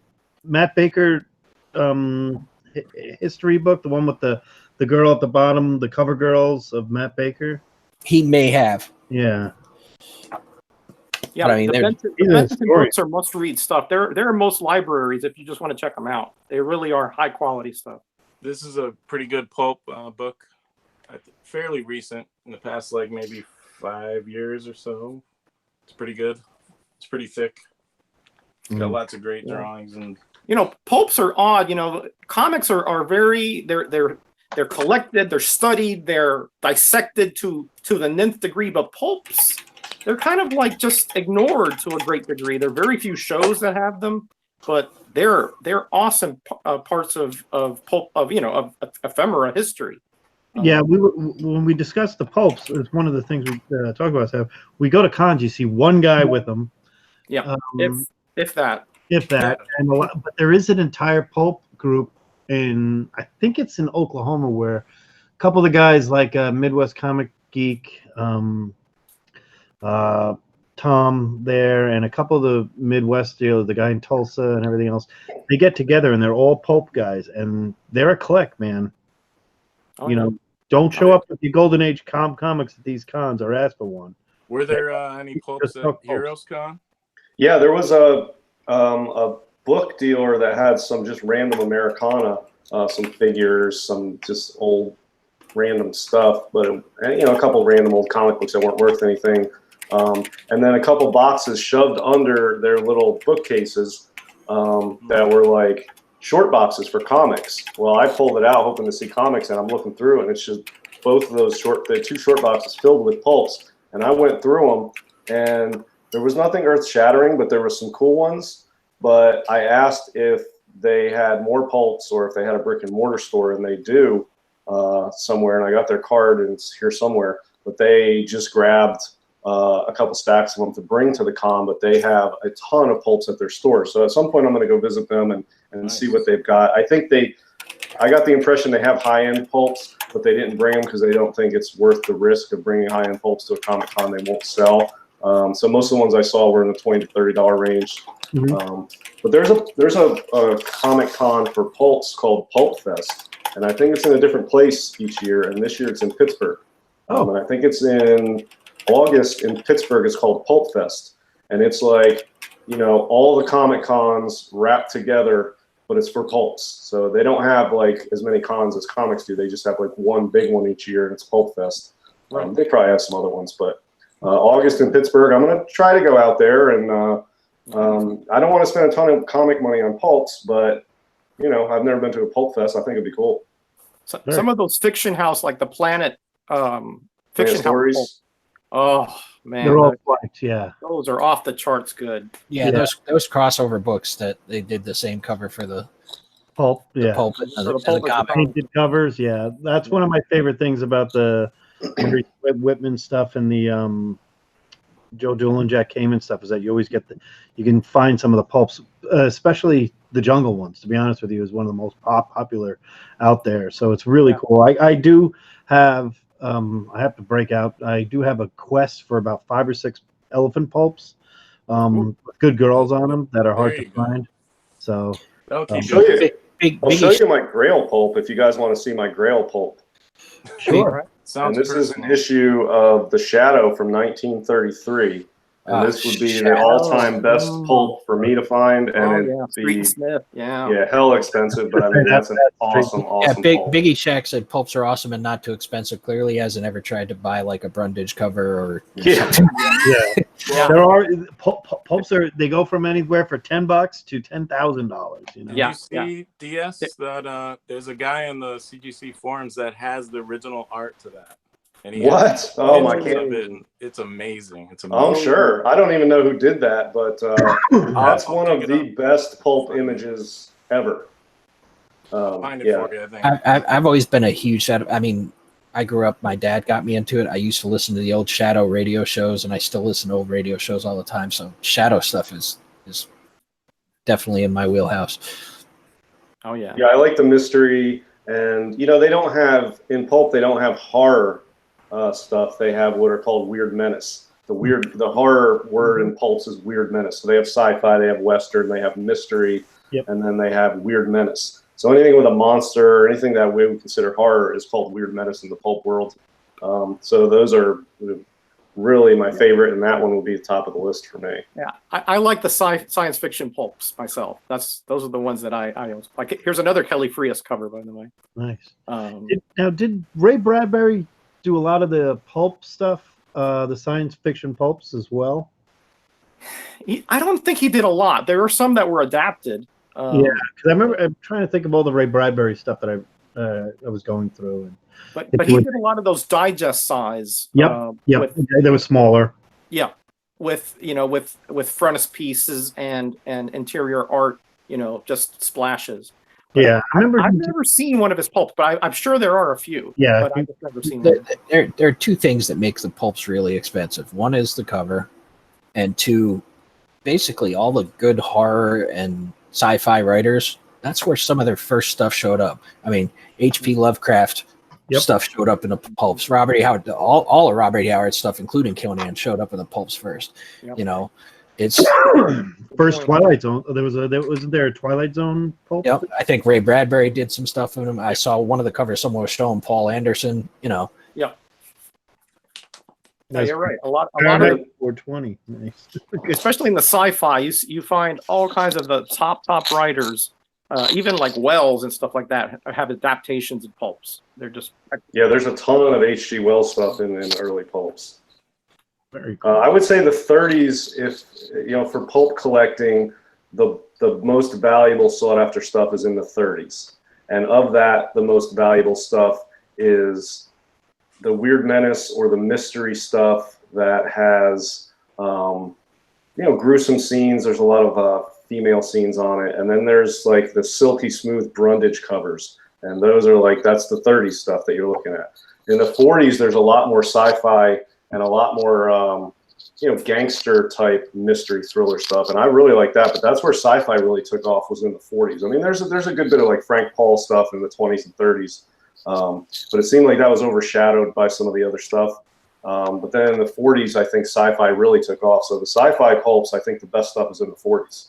[SPEAKER 1] Matt Baker history book, the one with the girl at the bottom, the cover girls of Matt Baker?
[SPEAKER 4] He may have.
[SPEAKER 1] Yeah.
[SPEAKER 5] Yeah,
[SPEAKER 4] But I mean,
[SPEAKER 5] the
[SPEAKER 4] they're-
[SPEAKER 5] Benson
[SPEAKER 1] these are
[SPEAKER 5] Benson
[SPEAKER 1] stories.
[SPEAKER 5] books are must-read stuff. They're in most libraries if you just want to check them out. They really are high-quality stuff.
[SPEAKER 2] This is a pretty good pulp book. Fairly recent, in the past like maybe 5 years or so. It's pretty good. It's pretty thick. It's got lots of great drawings and
[SPEAKER 5] You know, pulps are odd. You know, comics are very they're collected, they're studied, they're dissected to the nth degree. But pulps, they're kind of like just ignored to a great degree. There are very few shows that have them, but they're awesome parts of pulp of ephemera history.
[SPEAKER 1] Yeah, when we discussed the pulps, it's one of the things we talk about. Is how we go to cons, you see one guy with them.
[SPEAKER 5] Yeah, if that.
[SPEAKER 1] If that, and but there is an entire pulp group I think it's in Oklahoma, where a couple of the guys like Midwest Comic Geek, Tom there, and a couple of the Midwest, the guy in Tulsa and everything else, they get together and they're all pulp guys, and they're a clique, man.
[SPEAKER 5] Oh,
[SPEAKER 1] You know, don't show up with the Golden Age comics at these cons or ask for one.
[SPEAKER 2] were there any pulps
[SPEAKER 1] Just
[SPEAKER 2] at
[SPEAKER 1] no pulps.
[SPEAKER 2] Heroes Con?
[SPEAKER 3] Yeah, there was a book dealer that had some just random Americana some figures, some just old random stuff, but a couple random old comic books that weren't worth anything, and then a couple boxes shoved under their little bookcases that were like short boxes for comics. Well, I pulled it out hoping to see comics, and I'm looking through it, and it's just both of those the two short boxes filled with pulps. And I went through them, and there was nothing earth-shattering, but there were some cool ones. But I asked if they had more pulps or if they had a brick and mortar store, and they do somewhere. And I got their card, and it's here somewhere. But they just grabbed a couple stacks of them to bring to the con, but they have a ton of pulps at their store. So at some point, I'm going to go visit them and
[SPEAKER 2] Nice.
[SPEAKER 3] see what they've got. I got the impression they have high-end pulps, but they didn't bring them because they don't think it's worth the risk of bringing high-end pulps to a Comic Con they won't sell. So most of the ones I saw were in the $20 to $30 range. But there's a Comic Con for pulps called Pulp Fest, and I think it's in a different place each year. And this year it's in Pittsburgh. And I think it's in August in Pittsburgh. It's called Pulp Fest, and it's like all the Comic Cons wrapped together. But it's for pulps. So they don't have like as many cons as comics do. They just have like one big one each year, and it's Pulp Fest. They probably have some other ones, but August in Pittsburgh, I'm going to try to go out there. And I don't want to spend a ton of comic money on pulps, but I've never been to a Pulp Fest. I think it'd be cool.
[SPEAKER 5] So, some of those fiction house, like the Planet fiction
[SPEAKER 3] Stories.
[SPEAKER 5] house. Oh man,
[SPEAKER 1] They're all flights, yeah.
[SPEAKER 5] those are off the charts good.
[SPEAKER 4] Yeah, those crossover books that they did the same cover for the
[SPEAKER 1] Pulp, yeah.
[SPEAKER 4] pulp and
[SPEAKER 5] For
[SPEAKER 4] the,
[SPEAKER 5] the
[SPEAKER 4] and
[SPEAKER 5] pulp
[SPEAKER 4] the
[SPEAKER 5] and
[SPEAKER 4] comic.
[SPEAKER 5] the
[SPEAKER 1] Painted covers, yeah. That's one of my favorite things about the Henry Whitman stuff and the Joe Doolin, Jack Kamen stuff is that you always get you can find some of the pulps, especially the Jungle ones. To be honest with you, is one of the most popular out there. So it's really cool. I do have. I have to break out. I do have a quest for about 5 or 6 elephant pulps with good girls on them that are hard
[SPEAKER 2] There
[SPEAKER 1] to
[SPEAKER 2] you go.
[SPEAKER 1] find. So
[SPEAKER 2] That'll
[SPEAKER 3] I'll
[SPEAKER 2] keep
[SPEAKER 3] show
[SPEAKER 2] you.
[SPEAKER 3] you. I'll show you my Grail pulp if you guys want to see my Grail pulp.
[SPEAKER 1] sure.
[SPEAKER 2] Sounds
[SPEAKER 3] And this is an
[SPEAKER 2] personal.
[SPEAKER 3] issue of The Shadow from 1933. And this would be the
[SPEAKER 4] Shadow.
[SPEAKER 3] all-time best pulp for me to find, and
[SPEAKER 5] Oh
[SPEAKER 3] it'd
[SPEAKER 5] yeah, Street
[SPEAKER 3] be
[SPEAKER 5] and Smith. Yeah.
[SPEAKER 3] hell expensive. But I mean, that's an awesome
[SPEAKER 4] Yeah,
[SPEAKER 3] pulp.
[SPEAKER 4] Biggie Shack said pulps are awesome and not too expensive. Clearly, hasn't ever tried to buy like a Brundage cover or
[SPEAKER 3] Yeah.
[SPEAKER 1] Yeah.
[SPEAKER 5] Yeah.
[SPEAKER 1] There are pulps they go from anywhere for $10 to $10,000.
[SPEAKER 5] Yeah.
[SPEAKER 2] You see, DS, that there's a guy in the CGC forums that has the original art to that. And he
[SPEAKER 3] What?
[SPEAKER 2] has
[SPEAKER 3] Oh my
[SPEAKER 2] pictures of
[SPEAKER 3] god!
[SPEAKER 2] it, and it's amazing. It's amazing.
[SPEAKER 3] Oh sure. I don't even know who did that, but that's
[SPEAKER 2] I'll
[SPEAKER 3] one of
[SPEAKER 2] dig
[SPEAKER 3] the
[SPEAKER 2] it
[SPEAKER 3] best pulp images ever.
[SPEAKER 2] Find it
[SPEAKER 3] Yeah.
[SPEAKER 2] for you, I think.
[SPEAKER 4] I've always been a huge Shadow. I mean, I grew up. My dad got me into it. I used to listen to the old Shadow radio shows, and I still listen to old radio shows all the time. So Shadow stuff is definitely in my wheelhouse.
[SPEAKER 5] Oh yeah.
[SPEAKER 3] Yeah, I like the mystery, and they don't have in pulp. They don't have horror stuff. They have what are called weird menace. The horror word in pulps is weird menace. So they have sci-fi, they have western, they have mystery, and then they have weird menace. So anything with a monster or anything that we would consider horror is called weird menace in the pulp world. So those are really my favorite, and that one will be the top of the list for me.
[SPEAKER 5] Yeah, I like the science fiction pulps myself. Those are the ones that I always like. Here's another Kelly Frias cover, by the way.
[SPEAKER 1] Nice. Did Ray Bradbury do a lot of the pulp stuff, the science fiction pulps as well?
[SPEAKER 5] I don't think he did a lot. There were some that were adapted.
[SPEAKER 1] Yeah, because I'm trying to think of all the Ray Bradbury stuff that I was going through.
[SPEAKER 5] but he did a lot of those digest size.
[SPEAKER 1] Yep.
[SPEAKER 5] With,
[SPEAKER 1] They were smaller.
[SPEAKER 5] yeah, with frontispieces and interior art. Just splashes. But
[SPEAKER 1] Yeah, I remember.
[SPEAKER 5] I've never seen one of his pulps, but I'm sure there are a few.
[SPEAKER 1] Yeah,
[SPEAKER 5] but I've just never seen one.
[SPEAKER 4] There are two things that make the pulps really expensive. One is the cover, and two, basically all the good horror and sci-fi writers. That's where some of their first stuff showed up. I mean, H.P. Lovecraft stuff showed up in the pulps. Robert E. Howard, all of Robert E. Howard's stuff, including Conan, showed up in the pulps first.
[SPEAKER 5] Yep.
[SPEAKER 4] It's
[SPEAKER 1] First Twilight Zone. Wasn't there a Twilight Zone pulp?
[SPEAKER 4] Yep, I think Ray Bradbury did some stuff in them. I saw one of the covers someone was showing Paul Anderson.
[SPEAKER 5] Yeah,
[SPEAKER 1] Nice.
[SPEAKER 5] you're right. A lot of,
[SPEAKER 1] 420. Nice.
[SPEAKER 5] especially in the sci-fi, you find all kinds of the top writers even like Wells and stuff like that have adaptations in pulps. They're just
[SPEAKER 3] Yeah, there's a ton of H.G. Wells stuff in early pulps.
[SPEAKER 1] Very cool.
[SPEAKER 3] I would say the 30s, if for pulp collecting, the most valuable sought after stuff is in the 30s, and of that, the most valuable stuff is the Weird Menace or the mystery stuff that has gruesome scenes. There's a lot of female scenes on it, and then there's like the silky smooth Brundage covers, and those are that's the 30s stuff that you're looking at. In the 40s, there's a lot more sci-fi and a lot more gangster type mystery thriller stuff, and I really like that. But that's where sci-fi really took off, was in the 40s. I mean, there's a good bit of like Frank Paul stuff in the 20s and 30s, but it seemed like that was overshadowed by some of the other stuff. But then in the 40s, I think sci-fi really took off. So the sci-fi pulps, I think the best stuff is in the 40s.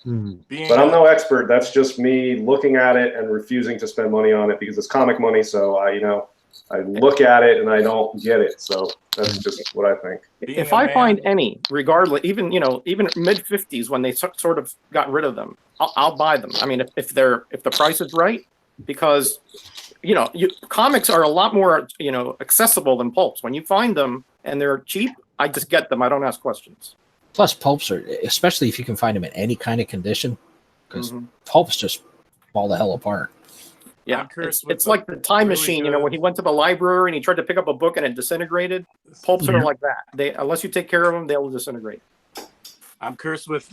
[SPEAKER 3] But I'm no expert. That's just me looking at it and refusing to spend money on it because it's comic money. So I look at it and I don't get it. So that's just what I think.
[SPEAKER 5] If I find any, regardless, even mid 50s when they sort of got rid of them, I'll buy them. I mean, if the price is right, because comics are a lot more accessible than pulps. When you find them and they're cheap, I just get them. I don't ask questions.
[SPEAKER 4] Plus, pulps are, especially if you can find them in any kind of condition, because pulps just fall the hell apart.
[SPEAKER 5] Yeah, it's like the time machine. When he went to the library and he tried to pick up a book and it disintegrated. Pulps are like that. They, unless you take care of them, they'll disintegrate.
[SPEAKER 2] I'm cursed with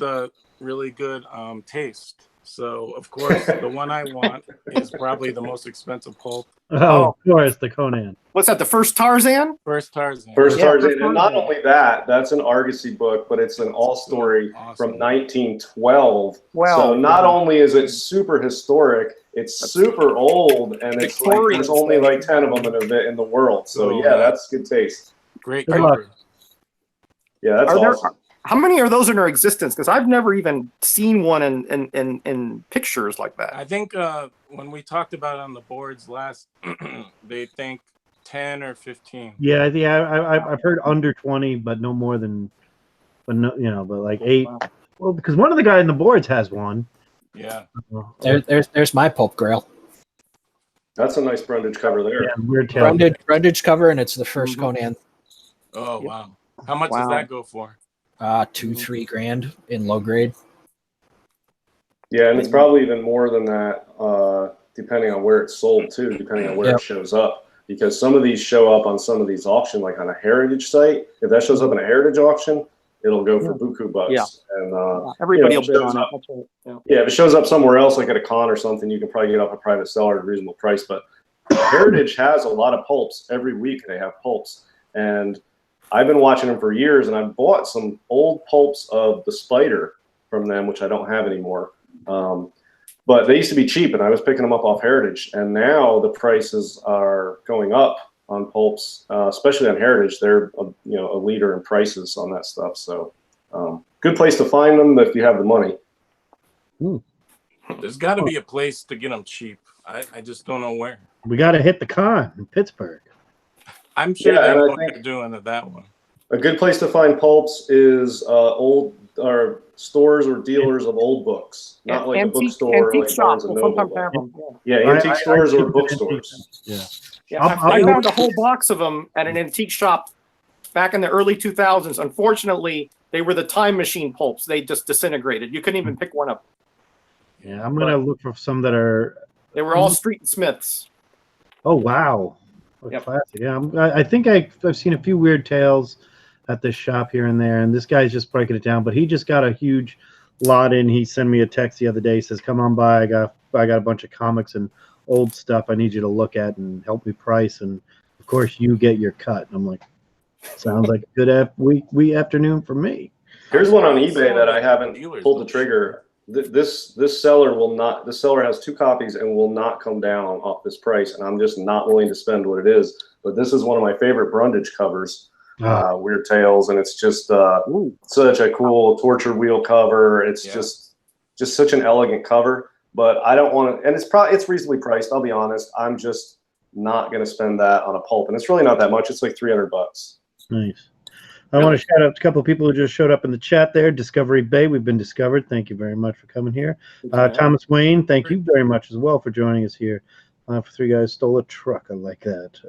[SPEAKER 2] really good taste. So, of course, the one I want is probably the most expensive pulp.
[SPEAKER 1] Oh, of course, the Conan.
[SPEAKER 5] What's that, the first Tarzan?
[SPEAKER 2] First Tarzan.
[SPEAKER 3] Tarzan. And not only that, that's an Argosy book, but it's an all-story from 1912.
[SPEAKER 5] Wow.
[SPEAKER 3] So not only is it super historic, it's super old, and it's there's only like 10 of them in the world. So, that's good taste.
[SPEAKER 2] Great
[SPEAKER 1] Good luck.
[SPEAKER 2] cover.
[SPEAKER 3] Yeah, that's awesome.
[SPEAKER 5] How many are those in our existence? Because I've never even seen one in pictures like that.
[SPEAKER 2] I think when we talked about it on the boards last, they think 10 or 15.
[SPEAKER 1] Yeah, I've heard under 20, but no more than, but like 8. Wow. Well, because one of the guys in the boards has one.
[SPEAKER 2] Yeah.
[SPEAKER 4] There's my pulp grail.
[SPEAKER 3] That's a nice Brundage cover there.
[SPEAKER 1] Yeah, weird tail.
[SPEAKER 4] Brundage cover, and it's the first Conan.
[SPEAKER 2] Oh wow! How much does that go for?
[SPEAKER 4] $2-3 grand in low grade.
[SPEAKER 3] Yeah, and it's probably even more than that, depending on where it's sold too, depending on where it shows up. Because some of these show up on some of these auctions, like on a heritage site. If that shows up in a heritage auction, it'll go for buku bucks.
[SPEAKER 5] Yeah.
[SPEAKER 3] And
[SPEAKER 5] everybody will bid on it.
[SPEAKER 3] Yeah, if it shows up somewhere else, like at a con or something, you can probably get off a private seller at a reasonable price. But Heritage has a lot of pulps. Every week they have pulps. And I've been watching them for years, and I've bought some old pulps of the Spider from them, which I don't have anymore. But they used to be cheap, and I was picking them up off Heritage. And now the prices are going up on pulps, especially on Heritage. They're a leader in prices on that stuff. So good place to find them if you have the money.
[SPEAKER 2] There's got to be a place to get them cheap. I just don't know where.
[SPEAKER 1] We got to hit the con in Pittsburgh.
[SPEAKER 2] I'm sure they know what they're doing at that one.
[SPEAKER 3] A good place to find pulps is old or stores or dealers of old books, not like a bookstore like Barnes and Noble. Yeah, antique stores or bookstores.
[SPEAKER 5] Yeah, I found a whole box of them at an antique shop back in the early 2000s. Unfortunately, they were the time machine pulps. They just disintegrated. You couldn't even pick one up.
[SPEAKER 1] Yeah, I'm gonna look for some that are.
[SPEAKER 5] They were all Street and Smiths.
[SPEAKER 1] Oh wow! Classic. Yeah, I think I've seen a few weird tales at this shop here and there, and this guy's just breaking it down. But he just got a huge lot in. He sent me a text the other day. He says, "Come on by. I got a bunch of comics and old stuff I need you to look at and help me price. And of course, you get your cut." And I'm like, sounds like a good week afternoon for me.
[SPEAKER 3] Here's one on eBay that I haven't pulled the trigger. This seller will not. This seller has 2 copies and will not come down off this price, and I'm just not willing to spend what it is. But this is one of my favorite Brundage covers, Weird Tales, and it's just such a cool torture wheel cover. It's just such an elegant cover. But I don't want to, and it's reasonably priced. I'll be honest. I'm just not going to spend that on a pulp, and it's really not that much. It's like $300.
[SPEAKER 1] Nice. I want to shout out to a couple of people who just showed up in the chat there. Discovery Bay, we've been discovered. Thank you very much for coming here. Thomas Wayne, thank you very much as well for joining us here. For Three Guys Stole a Truck. I like that.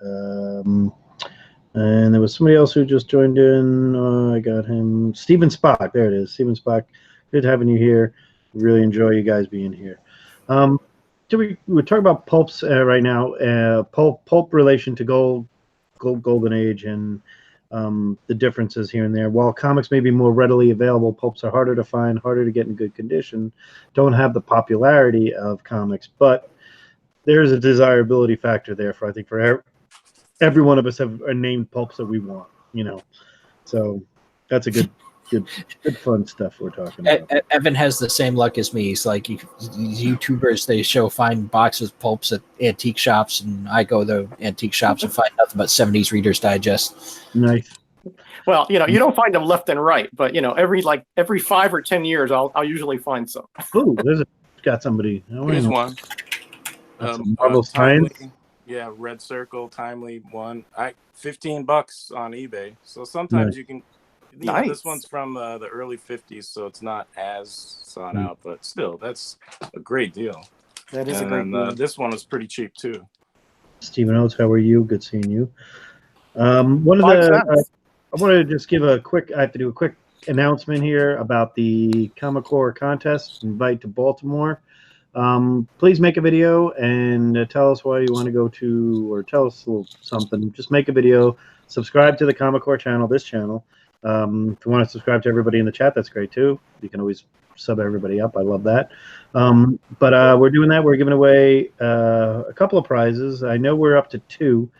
[SPEAKER 1] And there was somebody else who just joined in. I got him. Steven Spock. There it is. Steven Spock. Good having you here. Really enjoy you guys being here. We're talking about pulps right now. Pulp relation to Golden Age and the differences here and there. While comics may be more readily available, pulps are harder to find, harder to get in good condition, don't have the popularity of comics, but there's a desirability factor there for, I think, for every one of us have named pulps that we want, So that's a good fun stuff we're talking about.
[SPEAKER 4] Evan has the same luck as me. He's like, these YouTubers, they find boxes of pulps at antique shops, and I go to antique shops and find nothing but 70s Reader's Digest.
[SPEAKER 1] Nice.
[SPEAKER 5] Well, you don't find them left and right, but every 5 or 10 years, I'll usually find some.
[SPEAKER 1] Oh, got somebody.
[SPEAKER 2] Here's one.
[SPEAKER 1] Marvel Science.
[SPEAKER 2] Yeah, Red Circle, Timely one. $15 on eBay. So sometimes you can.
[SPEAKER 5] Nice.
[SPEAKER 2] This one's from the early 50s, so it's not as sought out, but still, that's a great deal.
[SPEAKER 5] That is a great deal.
[SPEAKER 2] This one was pretty cheap too.
[SPEAKER 1] Stephen Oates, how are you? Good seeing you. I want to just give I have to do a quick announcement here about the Comic Core contest. Invite to Baltimore. Please make a video and tell us why you want to go to, or tell us a little something. Just make a video. Subscribe to the Comic Core channel, this channel. If you want to subscribe to everybody in the chat, that's great too. You can always sub everybody up. I love that. But we're doing that. We're giving away a couple of prizes. I know we're up to 2.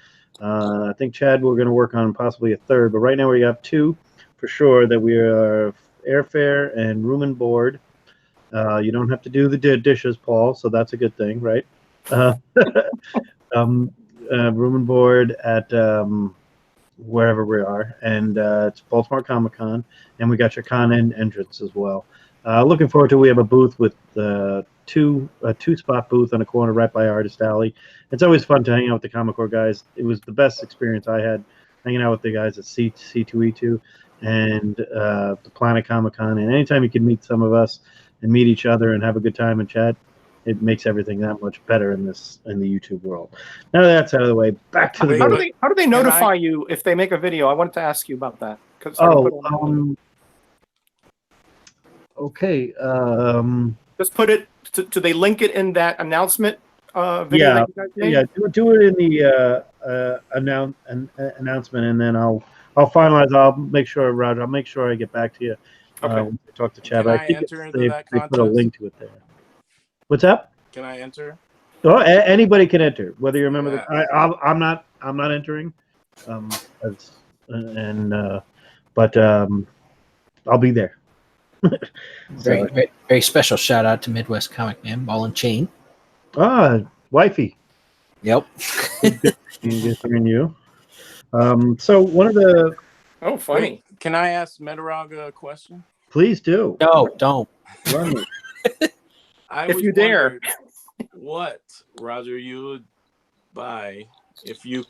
[SPEAKER 1] I think, Chad, we're going to work on possibly a third. But right now we have 2 for sure, that we are airfare and room and board. You don't have to do the dishes, Paul, so that's a good thing, right? Room and board at wherever we are, and it's Baltimore Comic Con, and we got your con entrance as well. Looking forward to. We have a booth with a 2-spot booth on a corner right by Artist Alley. It's always fun to hang out with the Comic Core guys. It was the best experience I had hanging out with the guys at C2E2 and the Planet Comic Con. And anytime you can meet some of us and meet each other and have a good time and chat, it makes everything that much better in the YouTube world. Now that's out of the way, back to the
[SPEAKER 5] how do they notify you if they make a video? I wanted to ask you about that.
[SPEAKER 1] Okay.
[SPEAKER 5] Just put it. Do they link it in that announcement video?
[SPEAKER 1] Yeah,
[SPEAKER 5] that you guys made?
[SPEAKER 1] yeah. Do it in the announcement, and then I'll finalize. I'll make sure, Roger. I'll make sure I get back to you.
[SPEAKER 5] Okay.
[SPEAKER 1] When I talk to Chad.
[SPEAKER 2] Can
[SPEAKER 1] I think
[SPEAKER 2] enter into
[SPEAKER 1] they
[SPEAKER 2] that
[SPEAKER 1] put a
[SPEAKER 2] contest?
[SPEAKER 1] link to it there. What's up?
[SPEAKER 2] Can I enter?
[SPEAKER 1] Oh, anybody can enter, whether you remember
[SPEAKER 2] Yeah.
[SPEAKER 1] I'm not entering, but I'll be there.
[SPEAKER 4] Very, very special shout out to Midwest Comic Man, Ball and Chain.
[SPEAKER 1] Wifey.
[SPEAKER 4] Yep.
[SPEAKER 1] Good hearing you. So one of the
[SPEAKER 5] Oh, funny.
[SPEAKER 2] Wait, can I ask Metarog a question?
[SPEAKER 1] please do.
[SPEAKER 4] No, don't.
[SPEAKER 1] Run it.
[SPEAKER 2] I
[SPEAKER 5] If
[SPEAKER 2] was
[SPEAKER 5] you dare.
[SPEAKER 2] wondering what, Roger, you would buy if you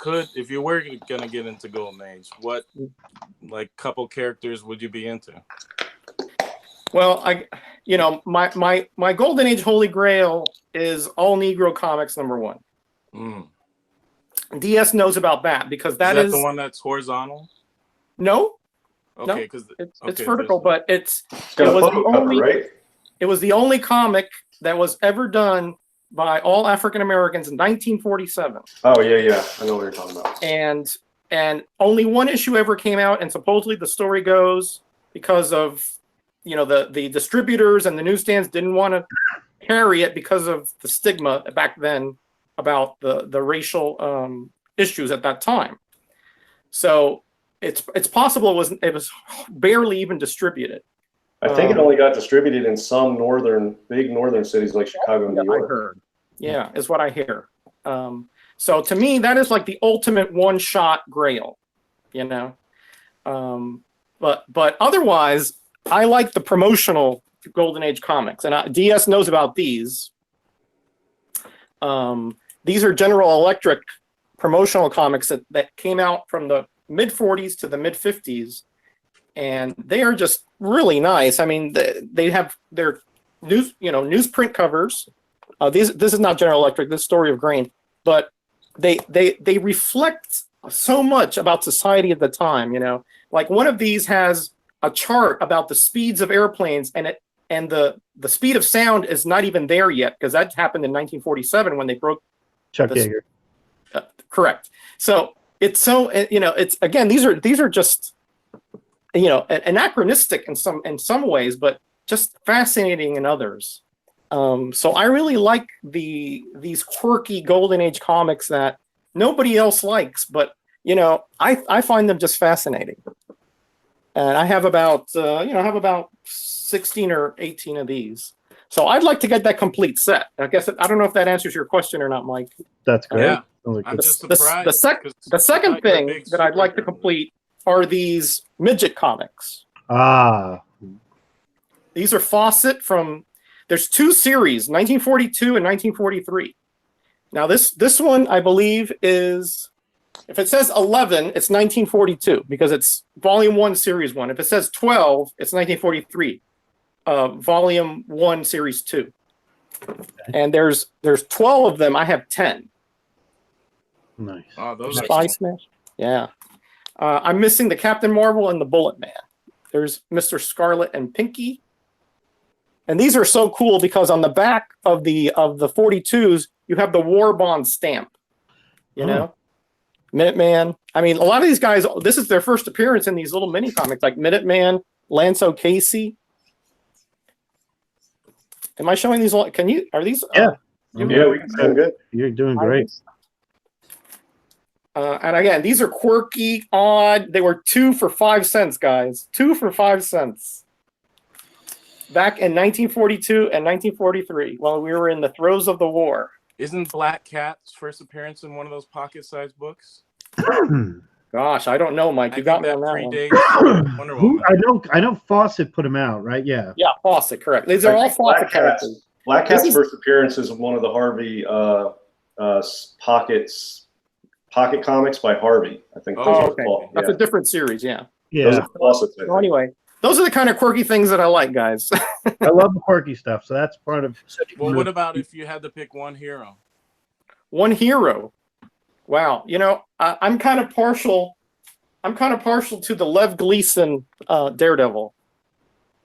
[SPEAKER 2] were gonna get into Golden Age. What, couple characters would you be into?
[SPEAKER 5] Well, my Golden Age Holy Grail is all Negro comics #1. DS knows about that because
[SPEAKER 2] Is that
[SPEAKER 5] is
[SPEAKER 2] the one that's horizontal?
[SPEAKER 5] no,
[SPEAKER 2] Okay, because
[SPEAKER 5] it's vertical, but it
[SPEAKER 3] Got a
[SPEAKER 5] was
[SPEAKER 3] photo cover, right?
[SPEAKER 5] It was the only comic that was ever done by all African Americans in 1947.
[SPEAKER 3] Oh yeah. I know what you're talking about.
[SPEAKER 5] And only one issue ever came out, and supposedly the story goes because of the distributors and the newsstands didn't want to carry it because of the stigma back then about the racial issues at that time. So it's possible it was barely even distributed.
[SPEAKER 3] I think it only got distributed in some big northern cities like Chicago and New York.
[SPEAKER 5] I heard. Yeah, is what I hear. So to me, that is like the ultimate one-shot Grail, But otherwise, I like the promotional Golden Age comics, and DS knows about these. These are General Electric promotional comics that came out from the mid-40s to the mid-50s, and they are just really nice. I mean, they have their newsprint covers. This is not General Electric. This is Story of Grain, but they reflect so much about society at the time. Like one of these has a chart about the speeds of airplanes, and the speed of sound is not even there yet because that happened in 1947 when they broke
[SPEAKER 1] Chuck Yeager.
[SPEAKER 5] Correct. So it's it's again, these are just anachronistic in some ways, but just fascinating in others. So I really like these quirky Golden Age comics that nobody else likes, but I find them just fascinating. And I have about 16 or 18 of these. So I'd like to get that complete set. I don't know if that answers your question or not, Mike.
[SPEAKER 1] That's great.
[SPEAKER 2] Yeah.
[SPEAKER 1] Sounds like
[SPEAKER 2] I'm
[SPEAKER 1] good.
[SPEAKER 2] just surprised.
[SPEAKER 5] The second
[SPEAKER 2] like the
[SPEAKER 5] thing
[SPEAKER 2] big
[SPEAKER 5] that I'd like to
[SPEAKER 2] superhero.
[SPEAKER 5] complete are these midget comics.
[SPEAKER 1] Ah,
[SPEAKER 5] These are Fawcett there's two series, 1942 and 1943. Now this one I believe is, if it says 11, it's 1942 because it's volume 1, series 1. If it says 12, it's 1943. Volume 1, series 2. And there's 12 of them. I have 10.
[SPEAKER 1] nice.
[SPEAKER 2] Oh, those are
[SPEAKER 5] Spy Smash. Yeah. I'm missing the Captain Marvel and the Bullet Man. There's Mr. Scarlet and Pinky. And these are so cool because on the back of the 42s, you have the War Bond stamp. Minuteman. I mean, a lot of these guys, this is their first appearance in these little mini comics, like Minuteman, Lance O'Casey. Am I showing these? Are these?
[SPEAKER 1] Yeah.
[SPEAKER 3] Yeah, we can sound good.
[SPEAKER 1] You're doing great.
[SPEAKER 5] And again, these are quirky, odd. They were 2 for 5 cents, guys. 2 for 5 cents. Back in 1942 and 1943, while we were in the throes of the war.
[SPEAKER 2] Isn't Black Cat's first appearance in one of those pocket-sized books?
[SPEAKER 5] Gosh, I don't know, Mike. You got me on that one.
[SPEAKER 2] predates Wonder
[SPEAKER 1] Who,
[SPEAKER 2] Woman.
[SPEAKER 1] I know Fawcett put him out, right? Yeah.
[SPEAKER 5] Yeah, Fawcett, correct. These are all Fawcett characters.
[SPEAKER 3] Black Cat's
[SPEAKER 5] This is-
[SPEAKER 3] first appearance is one of the Harvey pocket comics by Harvey. I think.
[SPEAKER 2] Oh,
[SPEAKER 3] those are
[SPEAKER 5] okay.
[SPEAKER 3] called.
[SPEAKER 5] That's
[SPEAKER 3] Yeah.
[SPEAKER 5] a different series, yeah.
[SPEAKER 3] Those
[SPEAKER 1] Yeah.
[SPEAKER 3] are Fawcett's, I think.
[SPEAKER 5] So anyway, those are the kind of quirky things that I like, guys.
[SPEAKER 1] I love the quirky stuff. So that's part of.
[SPEAKER 2] Well, what about if you had to pick one hero?
[SPEAKER 5] One hero. Wow. I'm kind of partial. I'm kind of partial to the Lev Gleason Daredevil.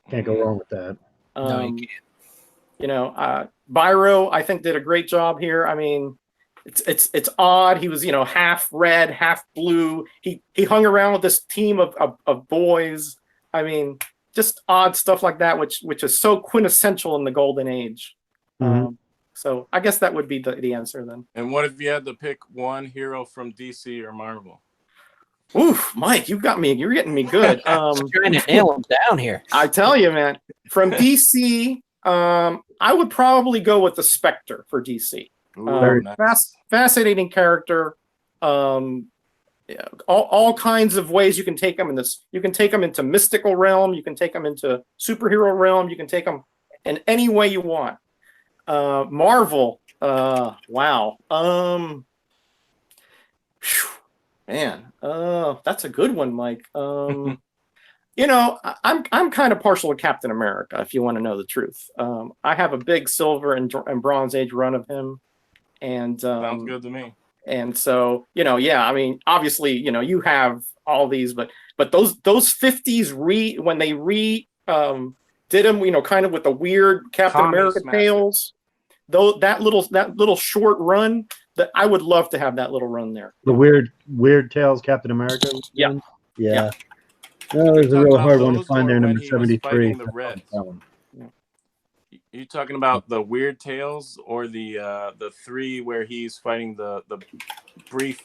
[SPEAKER 1] Can't go wrong with that.
[SPEAKER 4] No, you can't.
[SPEAKER 5] Byro, I think, did a great job here. I mean, it's odd. He was, half red, half blue. He hung around with this team of boys. I mean, just odd stuff like that, which is so quintessential in the Golden Age.
[SPEAKER 1] Mhm.
[SPEAKER 5] So I guess that would be the answer then.
[SPEAKER 2] And what if you had to pick one hero from DC or Marvel?
[SPEAKER 5] Oof, Mike, you're getting me good.
[SPEAKER 4] Trying to nail them down here.
[SPEAKER 5] I tell you, man, from DC, I would probably go with the Spectre for DC.
[SPEAKER 2] Ooh,
[SPEAKER 1] Very-
[SPEAKER 5] Fascinating character. All kinds of ways you can take them in this. You can take them into mystical realm. You can take them into superhero realm. You can take them in any way you want. Marvel. Wow. Man. That's a good one, Mike. I'm kind of partial to Captain America, if you want to know the truth. I have a big Silver and Bronze Age run of him, and
[SPEAKER 2] sounds good to me.
[SPEAKER 5] and so, I mean, obviously, you have all these, but those 50s when they did them, kind of with the weird Captain
[SPEAKER 2] Tommy
[SPEAKER 5] America
[SPEAKER 2] Smasher.
[SPEAKER 5] tales, though that little short run, that I would love to have that little run there.
[SPEAKER 1] The weird tales Captain America.
[SPEAKER 5] Yeah.
[SPEAKER 1] Yeah. That was a
[SPEAKER 2] Talk
[SPEAKER 1] real
[SPEAKER 2] about
[SPEAKER 1] hard one to
[SPEAKER 2] those
[SPEAKER 1] find
[SPEAKER 2] or
[SPEAKER 1] there,
[SPEAKER 2] when
[SPEAKER 1] number
[SPEAKER 2] he was
[SPEAKER 1] 73.
[SPEAKER 2] fighting the Reds?
[SPEAKER 1] That one.
[SPEAKER 2] You talking about the Weird Tales or the 3 where he's fighting the brief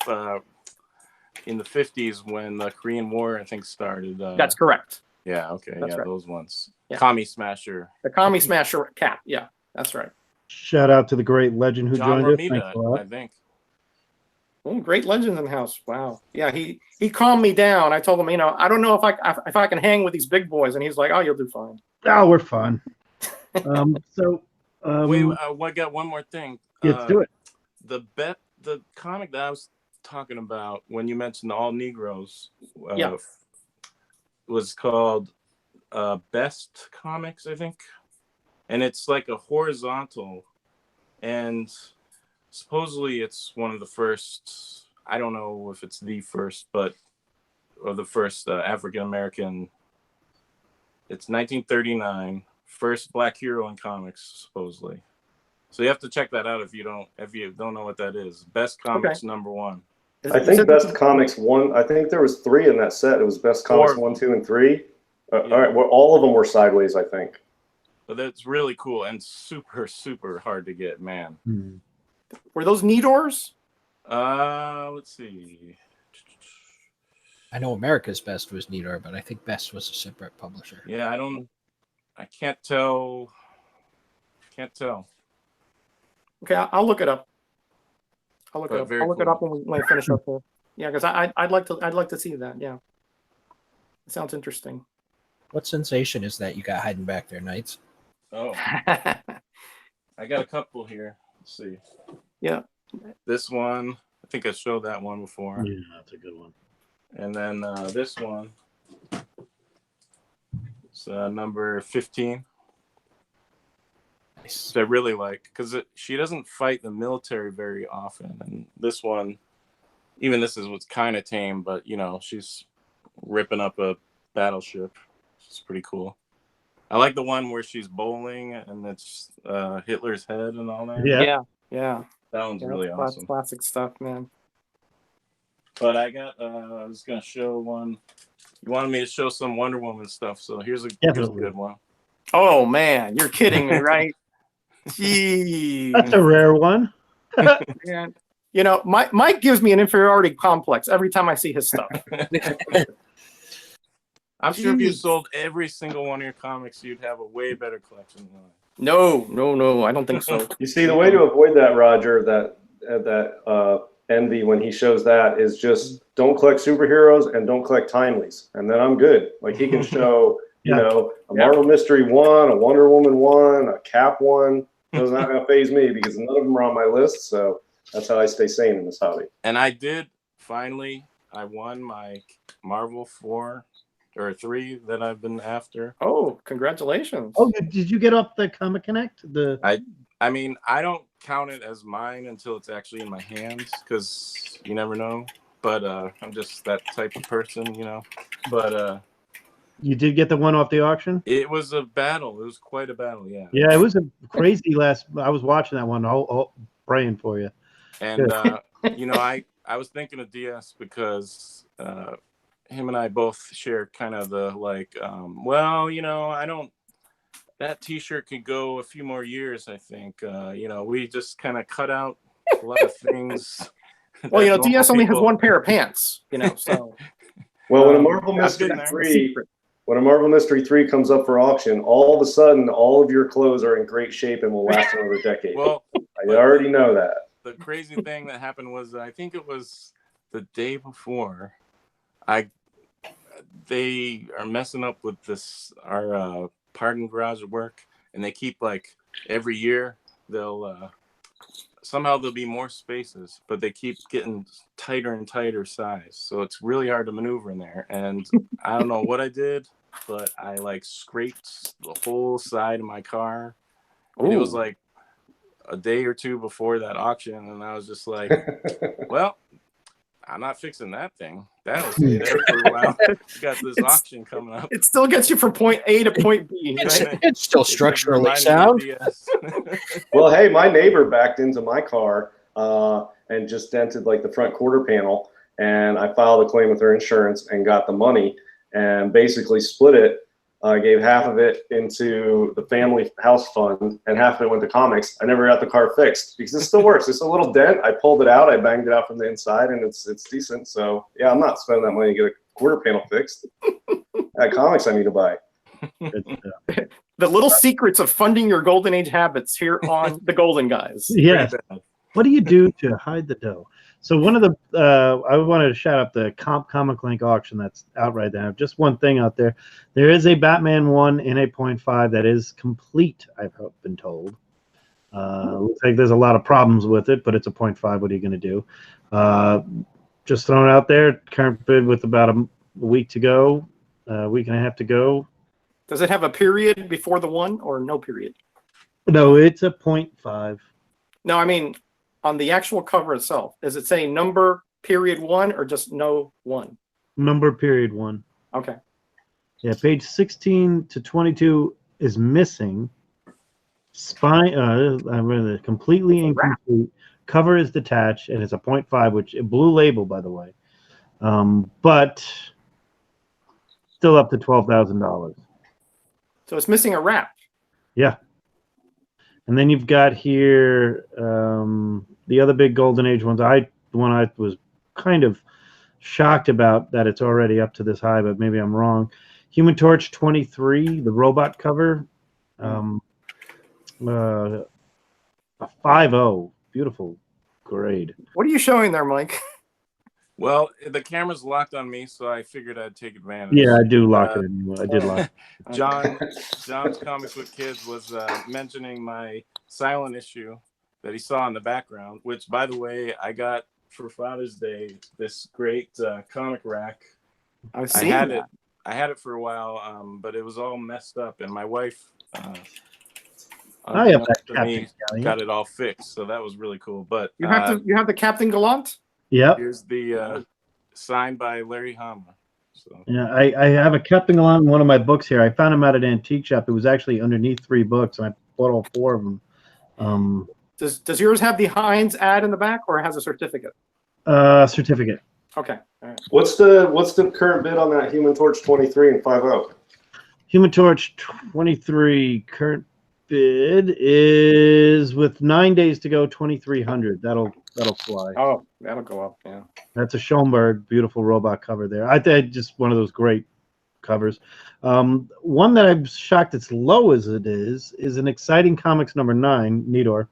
[SPEAKER 2] in the 50s when the Korean War I think started?
[SPEAKER 5] That's correct.
[SPEAKER 2] Yeah, okay,
[SPEAKER 5] That's right.
[SPEAKER 2] those ones.
[SPEAKER 5] Yeah.
[SPEAKER 2] Commie Smasher.
[SPEAKER 5] The Commie Smasher Cap. Yeah, that's right.
[SPEAKER 1] Shout out to the great legend who
[SPEAKER 2] John
[SPEAKER 1] joined us. Thanks
[SPEAKER 2] Romita,
[SPEAKER 1] a lot.
[SPEAKER 2] I think.
[SPEAKER 5] Oh, great legends in the house. Wow. Yeah, he calmed me down. I told him, I don't know if I can hang with these big boys, and he's like, oh, you'll do fine.
[SPEAKER 1] Oh, we're fun.
[SPEAKER 2] Wait,
[SPEAKER 1] I
[SPEAKER 2] I got one more thing.
[SPEAKER 1] let's do it.
[SPEAKER 2] The comic that I was talking about when you mentioned the All Negroes.
[SPEAKER 5] Yeah.
[SPEAKER 2] was called Best Comics, I think, and it's like a horizontal, and supposedly it's one of the first. I don't know if it's the first, but or the first African American. It's 1939, first black hero in comics, supposedly. So you have to check that out if you don't know what that is. Best Comics #1.
[SPEAKER 3] I think Best Comics 1. I think there was 3 in that set. It was Best Comics 1, 2, and 3.
[SPEAKER 2] Yeah.
[SPEAKER 3] All right, well, all of them were sideways, I think.
[SPEAKER 2] But that's really cool and super, super hard to get, man.
[SPEAKER 5] Were those Nidors?
[SPEAKER 2] Let's see.
[SPEAKER 4] I know America's Best was Nidor, but I think Best was a separate publisher.
[SPEAKER 2] Yeah, I can't tell.
[SPEAKER 5] Okay, I'll look it up. I'll look
[SPEAKER 2] But
[SPEAKER 5] it up.
[SPEAKER 2] very
[SPEAKER 5] I'll look it
[SPEAKER 2] cool.
[SPEAKER 5] up when we finish up here. Yeah, because I'd like to see that. Yeah, it sounds interesting.
[SPEAKER 4] What sensation is that you got hiding back there, Knights?
[SPEAKER 2] Oh, I got a couple here. Let's see.
[SPEAKER 5] Yeah.
[SPEAKER 2] This one, I think I showed that one before.
[SPEAKER 1] Yeah, that's a good one.
[SPEAKER 2] And then this one, it's number 15.
[SPEAKER 4] Nice.
[SPEAKER 2] Which I really like because she doesn't fight the military very often. And this one, even this is what's kind of tame, but you know, she's ripping up a battleship. It's pretty cool. I like the one where she's bowling and it's Hitler's head and all that.
[SPEAKER 1] Yeah.
[SPEAKER 5] Yeah.
[SPEAKER 2] That one's really awesome.
[SPEAKER 5] Classic stuff, man.
[SPEAKER 2] But I got, I was going to show one. You wanted me to show some Wonder Woman stuff, so here's a good one.
[SPEAKER 5] Oh man, you're kidding me, right? Jeez.
[SPEAKER 1] That's a rare one.
[SPEAKER 5] Man. You know, Mike gives me an inferiority complex every time I see his stuff.
[SPEAKER 2] I'm sure if you sold every single one of your comics, you'd have a way better collection than mine.
[SPEAKER 5] No, I don't think so.
[SPEAKER 3] You see, the way to avoid that, Roger, that envy when he shows that is just don't collect superheroes and don't collect timelies, and then I'm good. Like he can show, you know, a Marvel Mystery 1, a Wonder Woman 1, a Cap 1. Those not gonna phase me because none of them are on my list. So that's how I stay sane in this hobby.
[SPEAKER 2] And I did finally. I won my Marvel 4 or 3 that I've been after.
[SPEAKER 5] Oh, congratulations!
[SPEAKER 1] Oh, did you get off the Comic Connect?
[SPEAKER 2] I mean, I don't count it as mine until it's actually in my hands because you never know. But I'm just that type of person, you know. But
[SPEAKER 1] you did get the one off the auction?
[SPEAKER 2] it was a battle. It was quite a battle, yeah.
[SPEAKER 1] Yeah, it was a crazy I was watching that one, all praying for you.
[SPEAKER 2] And you know, I was thinking of DS because him and I both share kind of the like, well, you know, that T-shirt could go a few more years, I think. You know, we just kind of cut out a lot of things.
[SPEAKER 5] Well, you know, DS only has one pair of pants, you know, so.
[SPEAKER 3] Well, when a Marvel Mystery 3 comes up for auction, all of a sudden, all of your clothes are in great shape and will last another decade.
[SPEAKER 2] Well,
[SPEAKER 3] I already know that.
[SPEAKER 2] The crazy thing that happened was, I think it was the day before, they are messing up with our parking garage at work, and they keep like every year they'll somehow there'll be more spaces, but they keep getting tighter and tighter size, so it's really hard to maneuver in there. And I don't know what I did, but I like scraped the whole side of my car. And it was like a day or two before that auction, and I was just like, well, I'm not fixing that thing. That'll stay there for a while. Got this auction coming up.
[SPEAKER 5] It still gets you from point A to point B. Right?
[SPEAKER 4] It's still structurally sound.
[SPEAKER 3] Well, hey, my neighbor backed into my car and just dented like the front quarter panel, and I filed a claim with their insurance and got the money and basically split it. I gave half of it into the family house fund and half of it went to comics. I never got the car fixed because it still works. It's a little dent. I pulled it out. I banged it out from the inside, and it's decent. So yeah, I'm not spending that money to get a quarter panel fixed. That comics I need to buy.
[SPEAKER 5] The little secrets of funding your golden age habits here on the Golden Guys.
[SPEAKER 1] Yes. What do you do to hide the dough? So one of the I wanted to shout out the Comic Link auction that's out right now. Just one thing out there. There is a Batman 1 in a 0.5 that is complete, I've been told. Looks like there's a lot of problems with it, but it's a 0.5. What are you going to do? Just throwing it out there. Current bid with about a week to go. a week and a half to go.
[SPEAKER 5] Does it have a period before the 1 or no period?
[SPEAKER 1] No, it's a 0.5.
[SPEAKER 5] No, I mean on the actual cover itself. Does it say number period 1 or just no 1?
[SPEAKER 1] Number period 1.
[SPEAKER 5] Okay.
[SPEAKER 1] Yeah, page 16 to 22 is missing. Spine, completely incomplete. Cover is detached, and it's a 0.5, which a blue label, by the way. But still up to $12,000.
[SPEAKER 5] So it's missing a wrap.
[SPEAKER 1] Yeah. And then you've got here the other big Golden Age ones. The one I was kind of shocked about that it's already up to this high, but maybe I'm wrong. Human Torch 23, the robot cover. A 5.0, beautiful grade.
[SPEAKER 5] What are you showing there, Mike?
[SPEAKER 2] Well, the camera's locked on me, so I figured I'd take advantage.
[SPEAKER 1] Yeah, I do lock it anymore. I did lock it.
[SPEAKER 2] John's Comics with Kids was mentioning my silent issue that he saw in the background, which, by the way, I got for Father's Day, this great comic rack.
[SPEAKER 5] I
[SPEAKER 2] had it for a while, but it was all messed up, and my wife
[SPEAKER 1] I have that
[SPEAKER 2] to
[SPEAKER 1] Captain
[SPEAKER 2] me,
[SPEAKER 1] Gallant.
[SPEAKER 2] got it all fixed, so that was really cool. But
[SPEAKER 5] You have the Captain Gallant?
[SPEAKER 1] Yep.
[SPEAKER 2] here's the signed by Larry Hama. So
[SPEAKER 1] Yeah, I have a Captain Gallant in one of my books here. I found him at an antique shop. It was actually underneath 3 books, and I bought all 4 of them.
[SPEAKER 5] Does yours have the Heinz ad in the back, or it has a certificate?
[SPEAKER 1] Certificate.
[SPEAKER 5] Okay. All right.
[SPEAKER 3] What's the current bid on that Human Torch 23 and 5.0?
[SPEAKER 1] Human Torch 23 current bid is with 9 days to go, 2,300. That'll fly.
[SPEAKER 5] Oh, that'll go up. Yeah.
[SPEAKER 1] That's a Schoenberg, beautiful robot cover there. I think just one of those great covers. One that I'm shocked it's low as it is an Exciting Comics number 9, Nidor.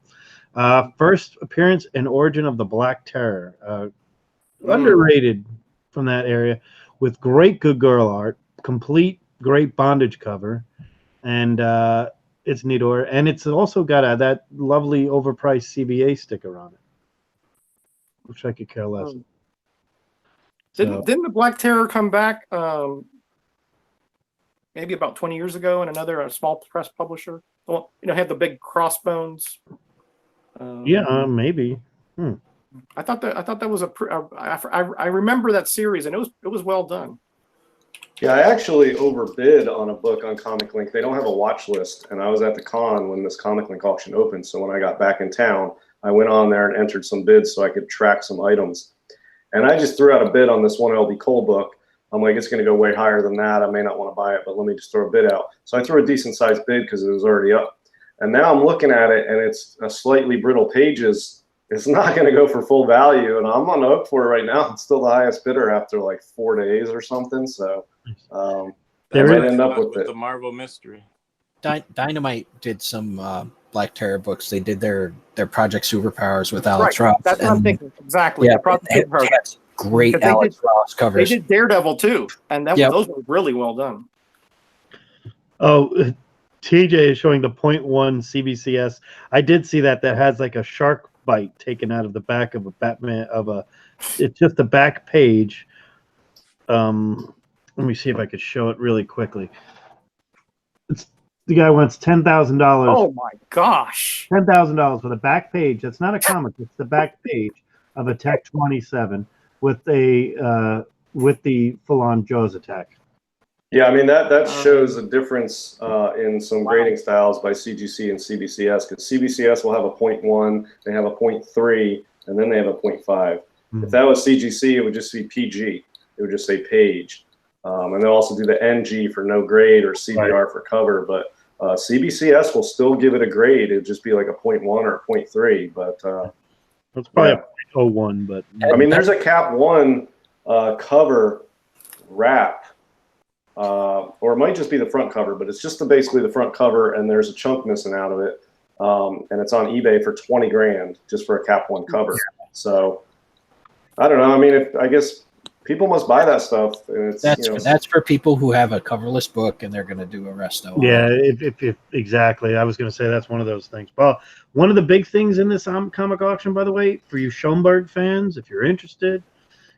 [SPEAKER 1] First appearance and origin of the Black Terror. Underrated from that area, with great good girl art, complete great bondage cover, and it's Nidor, and it's also got that lovely overpriced CBA sticker on it, which I could care less.
[SPEAKER 5] Didn't the Black Terror come back maybe about 20 years ago in another small press publisher? Well, had the big crossbones.
[SPEAKER 1] Maybe.
[SPEAKER 5] I thought that was I remember that series, and it was well done.
[SPEAKER 3] Yeah, I actually overbid on a book on Comic Link. They don't have a watch list, and I was at the con when this Comic Link auction opened. So when I got back in town, I went on there and entered some bids so I could track some items. And I just threw out a bid on this one LB Cole book. I'm like, it's going to go way higher than that. I may not want to buy it, but let me just throw a bid out. So I threw a decent sized bid because it was already up. And now I'm looking at it, and it's a slightly brittle pages. It's not going to go for full value, and I'm on the hook for it right now. It's still the highest bidder after like 4 days or something. So I might end up with it.
[SPEAKER 2] The Marvel Mystery.
[SPEAKER 4] Dynamite did some Black Terror books. They did their Project Superpowers with Alex Ross.
[SPEAKER 5] That's what I'm thinking. Exactly.
[SPEAKER 4] Yeah,
[SPEAKER 5] The Project Superpowers.
[SPEAKER 4] Great Alex Ross
[SPEAKER 5] They
[SPEAKER 4] covers.
[SPEAKER 5] did Daredevil too, and those were really well done.
[SPEAKER 1] Oh, TJ is showing the 0.1 CBCS. I did see that has like a shark bite taken out of the back of a Batman it's just the back page. Let me see if I could show it really quickly. The guy wants $10,000.
[SPEAKER 5] Oh my gosh!
[SPEAKER 1] $10,000 for the back page. That's not a comic. It's the back page of a Tech 27 with the full-on Jaws attack.
[SPEAKER 3] Yeah, I mean, that shows a difference in some grading styles by CGC and CBCS, because CBCS will have a 0.1, they have a 0.3, and then they have a 0.5.
[SPEAKER 1] Mm-hmm.
[SPEAKER 3] If that was CGC, it would just be PG. It would just say page. And they'll also do the NG for no grade or CBR for cover. But CBCS will still give it a grade. It would just be like a 0.1 or a 0.3. But
[SPEAKER 1] that's probably a 0.01. But
[SPEAKER 3] I mean, there's a Cap 1 cover wrap. Or it might just be the front cover, but it's just basically the front cover, and there's a chunk missing out of it, and it's on eBay for 20 grand just for a Cap 1 cover. So I don't know. I mean, I guess people must buy that stuff. And it's,
[SPEAKER 4] that's for people who have a coverless book and they're going to do a resto.
[SPEAKER 1] Yeah, if exactly. I was going to say that's one of those things. Well, one of the big things in this comic auction, by the way, for you Schoenberg fans, if you're interested,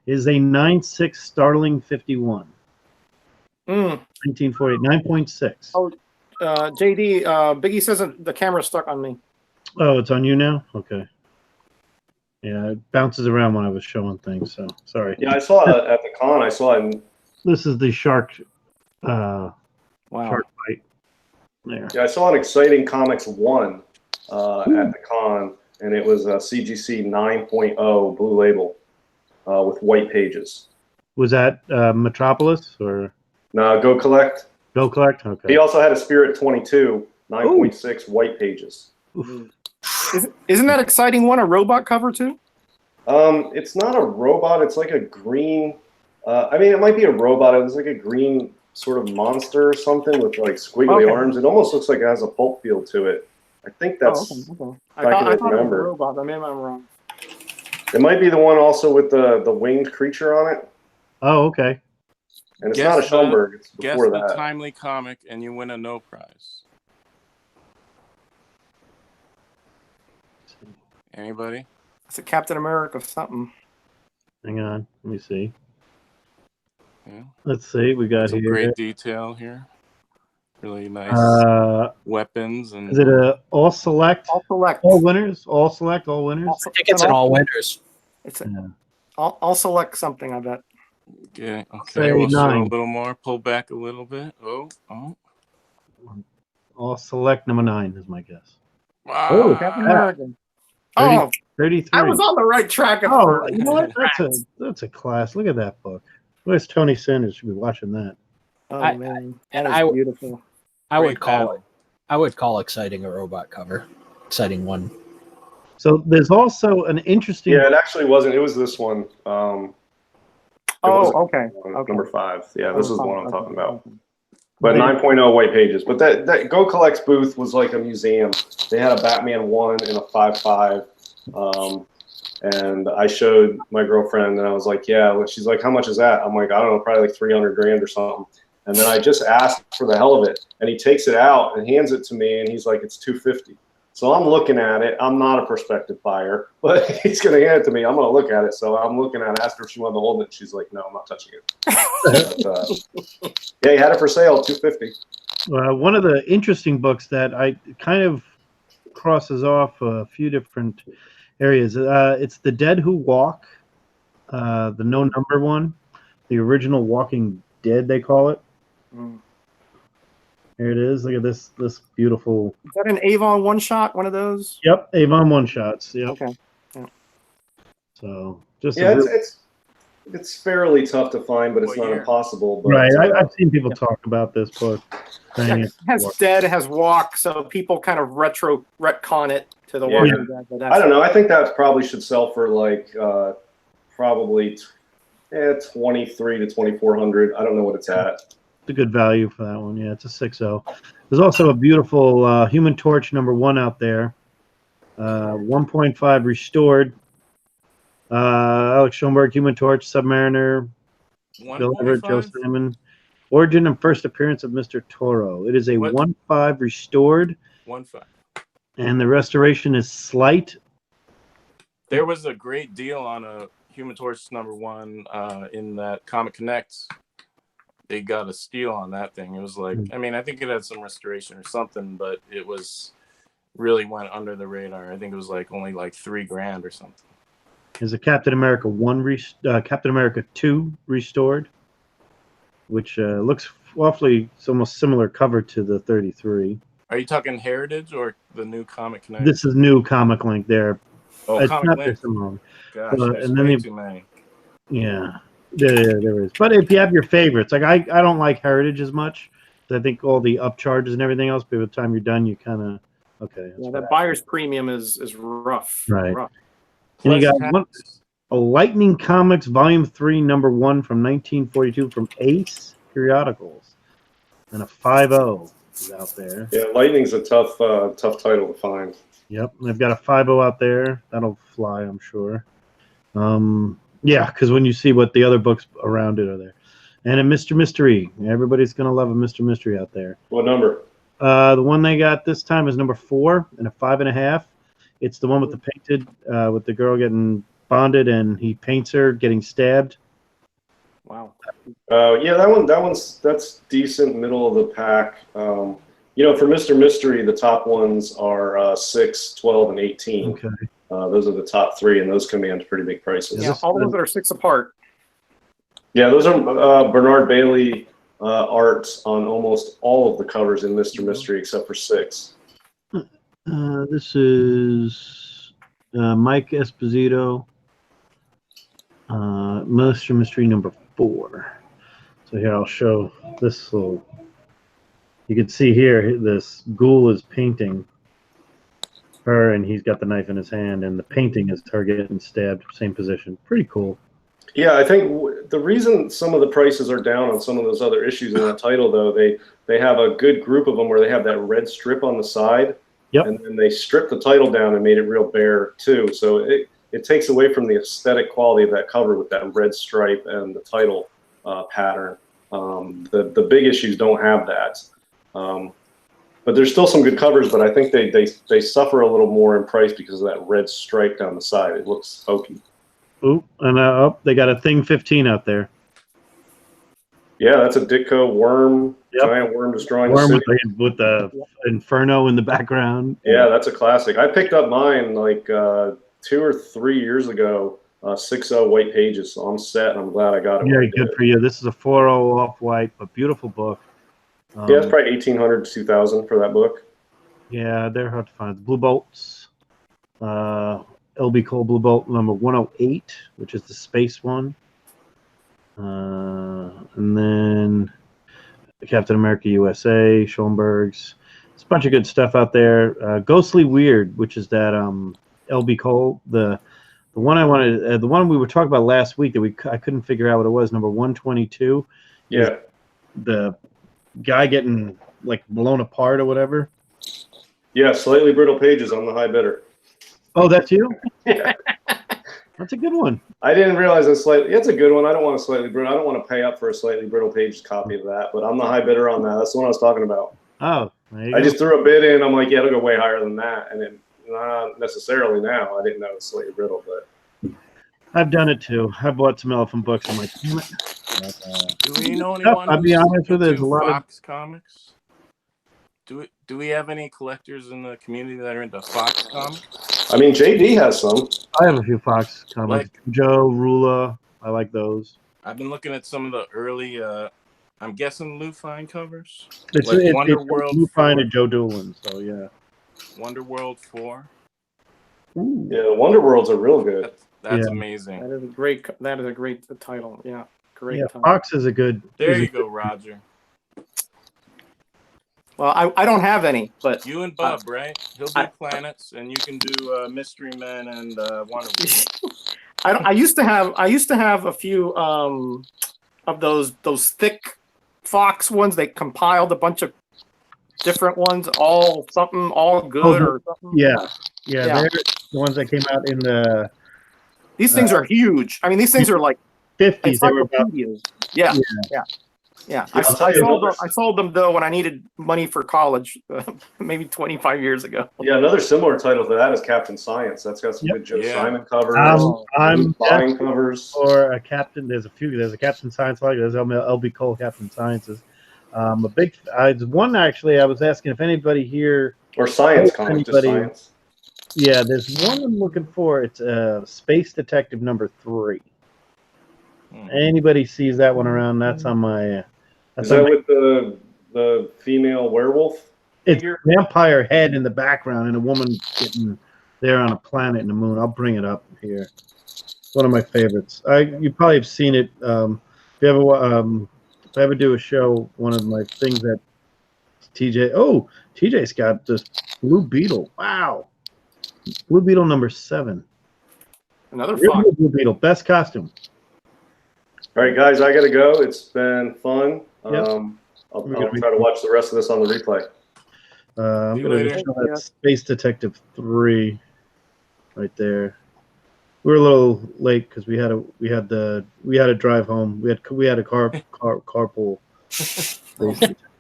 [SPEAKER 1] is a 9.6 Starling 51.
[SPEAKER 5] Mm.
[SPEAKER 1] 1948, 9.6.
[SPEAKER 5] Oh. JD, Biggie says that the camera's stuck on me.
[SPEAKER 1] Oh, it's on you now? Okay. Yeah, it bounces around when I was showing things, so sorry.
[SPEAKER 3] Yeah, I saw it at the con. I saw it in
[SPEAKER 1] This is the shark
[SPEAKER 5] Wow.
[SPEAKER 1] shark bite. There.
[SPEAKER 3] Yeah, I saw an Exciting Comics 1 at the con, and it was a CGC 9.0 blue label with white pages.
[SPEAKER 1] Was that Metropolis or
[SPEAKER 3] Now, Go Collect.
[SPEAKER 1] Go Collect?
[SPEAKER 3] He
[SPEAKER 1] Okay.
[SPEAKER 3] also had a Spirit 22 9.6 white pages.
[SPEAKER 5] Isn't that exciting one a robot cover too?
[SPEAKER 3] It's not a robot. It's like a green. I mean, it might be a robot. It was like a green sort of monster or something with like squiggly
[SPEAKER 5] Okay.
[SPEAKER 3] arms. It almost looks like it has a pulp feel to it. I think that's.
[SPEAKER 5] Okay.
[SPEAKER 3] I can
[SPEAKER 5] I thought it was a
[SPEAKER 3] remember.
[SPEAKER 5] robot, but maybe I'm wrong.
[SPEAKER 3] It might be the one also with the winged creature on it.
[SPEAKER 1] Oh, okay.
[SPEAKER 3] And it's
[SPEAKER 2] Guess
[SPEAKER 3] not a
[SPEAKER 2] the-
[SPEAKER 3] Schomburg. It's
[SPEAKER 2] Guess
[SPEAKER 3] before
[SPEAKER 2] the
[SPEAKER 3] that.
[SPEAKER 2] timely comic, and you win a no prize. Anybody?
[SPEAKER 5] It's a Captain America something.
[SPEAKER 1] Hang on. Let me see.
[SPEAKER 2] Yeah.
[SPEAKER 1] Let's see. We got
[SPEAKER 2] Some
[SPEAKER 1] here.
[SPEAKER 2] great detail here. Really nice weapons and.
[SPEAKER 1] Is it a all select?
[SPEAKER 5] I'll select.
[SPEAKER 1] All winners? All select? All winners?
[SPEAKER 4] I think it's an all winners.
[SPEAKER 5] It's
[SPEAKER 1] Yeah.
[SPEAKER 5] I'll select something. I bet.
[SPEAKER 2] Yeah,
[SPEAKER 1] Say
[SPEAKER 2] okay, we'll show
[SPEAKER 1] 9.
[SPEAKER 2] a little more. Pull back a little bit. Oh.
[SPEAKER 1] All select number 9 is my guess.
[SPEAKER 2] Wow.
[SPEAKER 5] Captain
[SPEAKER 1] yeah.
[SPEAKER 5] America.
[SPEAKER 1] 30,
[SPEAKER 5] Oh,
[SPEAKER 1] 33.
[SPEAKER 5] I was on the right track. At
[SPEAKER 1] Oh,
[SPEAKER 5] first.
[SPEAKER 1] you know what? That's a class. Look at that book. Where's Tony Sanders? Should be watching that.
[SPEAKER 5] Oh
[SPEAKER 4] I-
[SPEAKER 5] man,
[SPEAKER 4] and
[SPEAKER 5] that is beautiful.
[SPEAKER 4] I would
[SPEAKER 2] Great
[SPEAKER 4] call
[SPEAKER 2] battle.
[SPEAKER 4] it. I would call exciting a robot cover. Exciting one.
[SPEAKER 1] So there's also an interesting.
[SPEAKER 3] Yeah, it actually wasn't. It was this one.
[SPEAKER 5] Oh, okay.
[SPEAKER 3] Number 5. Yeah, this is the one I'm
[SPEAKER 5] Okay,
[SPEAKER 3] talking about.
[SPEAKER 5] okay.
[SPEAKER 3] But 9.0 white pages. But that Go Collect's booth was like a museum. They had a Batman 1 and a 5.5. And I showed my girlfriend, and I was like, yeah. She's like, how much is that? I'm like, I don't know, probably like 300 grand or something. And then I just asked for the hell of it. And he takes it out and hands it to me, and he's like, it's 250. So I'm looking at it. I'm not a prospective buyer, but he's going to hand it to me. I'm going to look at it. So I'm looking at it, asked her if she wanted to hold it. She's like, no, I'm not touching it. But, yeah, he had it for sale, 250.
[SPEAKER 1] One of the interesting books that I kind of crosses off a few different areas. It's The Dead Who Walk, the no number one, the original Walking Dead, they call it.
[SPEAKER 5] Mm.
[SPEAKER 1] Here it is. Look at this beautiful.
[SPEAKER 5] Is that an Avon one shot? One of those?
[SPEAKER 1] Yep, Avon one shots. Yep.
[SPEAKER 5] Okay.
[SPEAKER 1] So just
[SPEAKER 3] Yeah,
[SPEAKER 1] a real-
[SPEAKER 3] it's fairly tough to find, but it's
[SPEAKER 2] What
[SPEAKER 3] not
[SPEAKER 2] year?
[SPEAKER 3] impossible. But,
[SPEAKER 1] right. I've seen people talk about this book. saying
[SPEAKER 5] It
[SPEAKER 1] it's
[SPEAKER 5] has
[SPEAKER 1] Walk-
[SPEAKER 5] Dead, it has Walk, so people kind of retcon it to the
[SPEAKER 3] Yeah.
[SPEAKER 5] Walking Dead. But that's,
[SPEAKER 3] I don't know. I think that probably should sell for like probably 23 to 2400. I don't know what it's at.
[SPEAKER 1] a good value for that one. Yeah, it's a 6.0. There's also a beautiful Human Torch #1 out there. 1.5 restored. Alex Schomburg, Human Torch, Submariner, Bill Everett, Joe
[SPEAKER 2] 1.5?
[SPEAKER 1] Simon. Origin and first appearance of Mr. Toro. It is a
[SPEAKER 2] What?
[SPEAKER 1] 1.5 restored,
[SPEAKER 2] 1.5.
[SPEAKER 1] and the restoration is slight.
[SPEAKER 2] There was a great deal on a Human Torch #1 in that Comic Connect. They got a steal on that thing. It was like, I mean, I think it had some restoration or something, but it was really went under the radar. I think it was like only like $3,000 or something.
[SPEAKER 1] There's a Captain America Captain America 2 restored, which looks awfully. It's almost similar cover to the 33.
[SPEAKER 2] Are you talking Heritage or the new Comic Connect?
[SPEAKER 1] This is new Comic Link there.
[SPEAKER 2] oh,
[SPEAKER 1] It's
[SPEAKER 2] Comic
[SPEAKER 1] not
[SPEAKER 2] Link.
[SPEAKER 1] this one.
[SPEAKER 2] Gosh,
[SPEAKER 1] and
[SPEAKER 2] there's
[SPEAKER 1] then
[SPEAKER 2] way
[SPEAKER 1] they-
[SPEAKER 2] too many.
[SPEAKER 1] Yeah, there is. But if you have your favorites, like I don't like Heritage as much. I think all the upcharges and everything else. But by the time you're done, you kind of okay. That's
[SPEAKER 5] yeah,
[SPEAKER 1] what
[SPEAKER 5] that buyer's premium is rough.
[SPEAKER 1] Right.
[SPEAKER 5] Rough.
[SPEAKER 1] And you
[SPEAKER 2] Plus
[SPEAKER 1] got a Lightning Comics Volume 3 #1 from 1942 from Ace Periodicals, and a 5.0 is out there.
[SPEAKER 3] Yeah, Lightning's a tough title to find.
[SPEAKER 1] Yep, they've got a 5.0 out there. That'll fly, I'm sure. Yeah, because when you see what the other books around it are there, and a Mr. Mystery. Everybody's gonna love a Mr. Mystery out there.
[SPEAKER 3] What number?
[SPEAKER 1] The one they got this time is #4 and a 5.5. It's the one with the painted, with the girl getting bonded and he paints her getting stabbed.
[SPEAKER 5] Wow.
[SPEAKER 3] Yeah, that's decent, middle of the pack. For Mr. Mystery, the top ones are 6, 12, and 18.
[SPEAKER 1] Okay.
[SPEAKER 3] Those are the top three, and those command pretty big prices.
[SPEAKER 5] Yeah, all those that are 6 apart.
[SPEAKER 3] Yeah, those are Bernard Bailey art on almost all of the covers in Mr. Mystery except for 6.
[SPEAKER 1] This is Mike Esposito, Mr. Mystery number 4. So here I'll show this little. You can see here this ghoul is painting her, and he's got the knife in his hand, and the painting is her getting stabbed, same position. Pretty cool.
[SPEAKER 3] Yeah, I think the reason some of the prices are down on some of those other issues in that title, though, they have a good group of them where they have that red strip on the side.
[SPEAKER 1] Yep.
[SPEAKER 3] And then they stripped the title down and made it real bare too. So it takes away from the aesthetic quality of that cover with that red stripe and the title pattern. The big issues don't have that. But there's still some good covers, but I think they suffer a little more in price because of that red stripe down the side. It looks hokey.
[SPEAKER 1] Oh, and they got a Thing 15 out there.
[SPEAKER 3] Yeah, that's a Ditko worm,
[SPEAKER 1] Yep.
[SPEAKER 3] giant worm destroying
[SPEAKER 1] Worm
[SPEAKER 3] the city.
[SPEAKER 1] with the Inferno in the background.
[SPEAKER 3] Yeah, that's a classic. I picked up mine like 2 or 3 years ago, 6.0 white pages, so I'm set, and I'm glad I got it.
[SPEAKER 1] Very good for you. This is a 4.0 off-white, but beautiful book.
[SPEAKER 3] Yeah, it's probably 1,800 to 2,000 for that book.
[SPEAKER 1] Yeah, they're hard to find. Blue Bolts. LB Cole Blue Bolt number 108, which is the space one. And then Captain America USA, Schoenberg's. There's a bunch of good stuff out there. Ghostly Weird, which is that LB Cole, the one I wanted, the one we were talking about last week that I couldn't figure out what it was. Number 122.
[SPEAKER 3] Yeah.
[SPEAKER 1] The guy getting like blown apart or whatever.
[SPEAKER 3] Yeah, slightly brittle pages on the high bidder.
[SPEAKER 1] Oh, that's you?
[SPEAKER 3] Yeah.
[SPEAKER 1] That's a good one.
[SPEAKER 3] I didn't realize it's a good one. I don't want a slightly brittle. I don't want to pay up for a slightly brittle page copy of that, but I'm the high bidder on that. That's the one I was talking about.
[SPEAKER 1] Oh, there you
[SPEAKER 3] I
[SPEAKER 1] go.
[SPEAKER 3] just threw a bid in. I'm like, yeah, it'll go way higher than that. And then not necessarily now. I didn't know it's slightly brittle, but
[SPEAKER 1] I've done it too. I bought some elephant books. I'm like, damn it.
[SPEAKER 2] Do we know
[SPEAKER 1] Yep,
[SPEAKER 2] anyone?
[SPEAKER 1] I'll be
[SPEAKER 2] who's
[SPEAKER 1] honest with you, there's
[SPEAKER 2] into
[SPEAKER 1] a lot of-
[SPEAKER 2] Fox comics. Do we have any collectors in the community that are into Fox comics?
[SPEAKER 3] I mean, JD has some.
[SPEAKER 1] I have a few Fox comics. Joe, Rula. I like those.
[SPEAKER 2] I've been looking at some of the early, I'm guessing Lou Fine covers.
[SPEAKER 1] It's
[SPEAKER 2] Like
[SPEAKER 1] it's
[SPEAKER 2] Wonderworld
[SPEAKER 1] you find
[SPEAKER 2] 4.
[SPEAKER 1] it Joe Doolin, so yeah.
[SPEAKER 2] Wonderworld 4.
[SPEAKER 1] Ooh.
[SPEAKER 3] Yeah, the Wonder Worlds are real good.
[SPEAKER 2] That's
[SPEAKER 1] Yeah.
[SPEAKER 2] amazing.
[SPEAKER 5] That is a great title. Yeah, great
[SPEAKER 1] Yeah,
[SPEAKER 5] title.
[SPEAKER 1] Fox is a good.
[SPEAKER 2] There
[SPEAKER 1] is a
[SPEAKER 2] you go, Roger.
[SPEAKER 5] Well, I don't have any, but
[SPEAKER 2] You and Bub, right? He'll do Planets, and you can do Mystery Men and Wonder Woman.
[SPEAKER 5] I used to have a few of those thick Fox ones. They compiled a bunch of different ones, all good or something.
[SPEAKER 1] Yeah,
[SPEAKER 5] Yeah.
[SPEAKER 1] they're the ones that came out in the
[SPEAKER 5] These things are huge. I mean, these things are like
[SPEAKER 1] 50s. They were about
[SPEAKER 5] encyclopedias. Yeah. I
[SPEAKER 3] I'll tell you another-
[SPEAKER 5] sold them though when I needed money for college, maybe 25 years ago.
[SPEAKER 3] Yeah, another similar title to that is Captain Science. That's got some
[SPEAKER 1] Yep.
[SPEAKER 3] good Joe
[SPEAKER 2] Yeah.
[SPEAKER 3] Simon covers.
[SPEAKER 1] I'm
[SPEAKER 3] buying covers.
[SPEAKER 1] or a captain. There's a Captain Science like there's LB Cole Captain Sciences. There's one actually. I was asking if anybody here.
[SPEAKER 3] Or Science
[SPEAKER 1] If
[SPEAKER 3] comics, just
[SPEAKER 1] anybody-
[SPEAKER 3] Science.
[SPEAKER 1] Yeah, there's one I'm looking for. It's Space Detective number 3. Anybody sees that one around? That's on my.
[SPEAKER 3] Is that with the female werewolf?
[SPEAKER 1] It's
[SPEAKER 3] figure?
[SPEAKER 1] vampire head in the background and a woman getting there on a planet in the moon. I'll bring it up here. It's one of my favorites. You probably have seen it. If I ever do a show, one of my things that TJ's got this Blue Beetle. Wow, Blue Beetle number 7.
[SPEAKER 5] Another
[SPEAKER 1] Real
[SPEAKER 5] Fox.
[SPEAKER 1] Blue Beetle, best costume.
[SPEAKER 3] All right, guys, I got to go. It's been fun.
[SPEAKER 1] Yep.
[SPEAKER 3] I'll try to watch the rest of this on the replay.
[SPEAKER 1] I'm
[SPEAKER 2] See you
[SPEAKER 1] going to
[SPEAKER 2] later.
[SPEAKER 1] show that Space Detective 3 right there. We were a little late because we had to drive home. We had a carpool.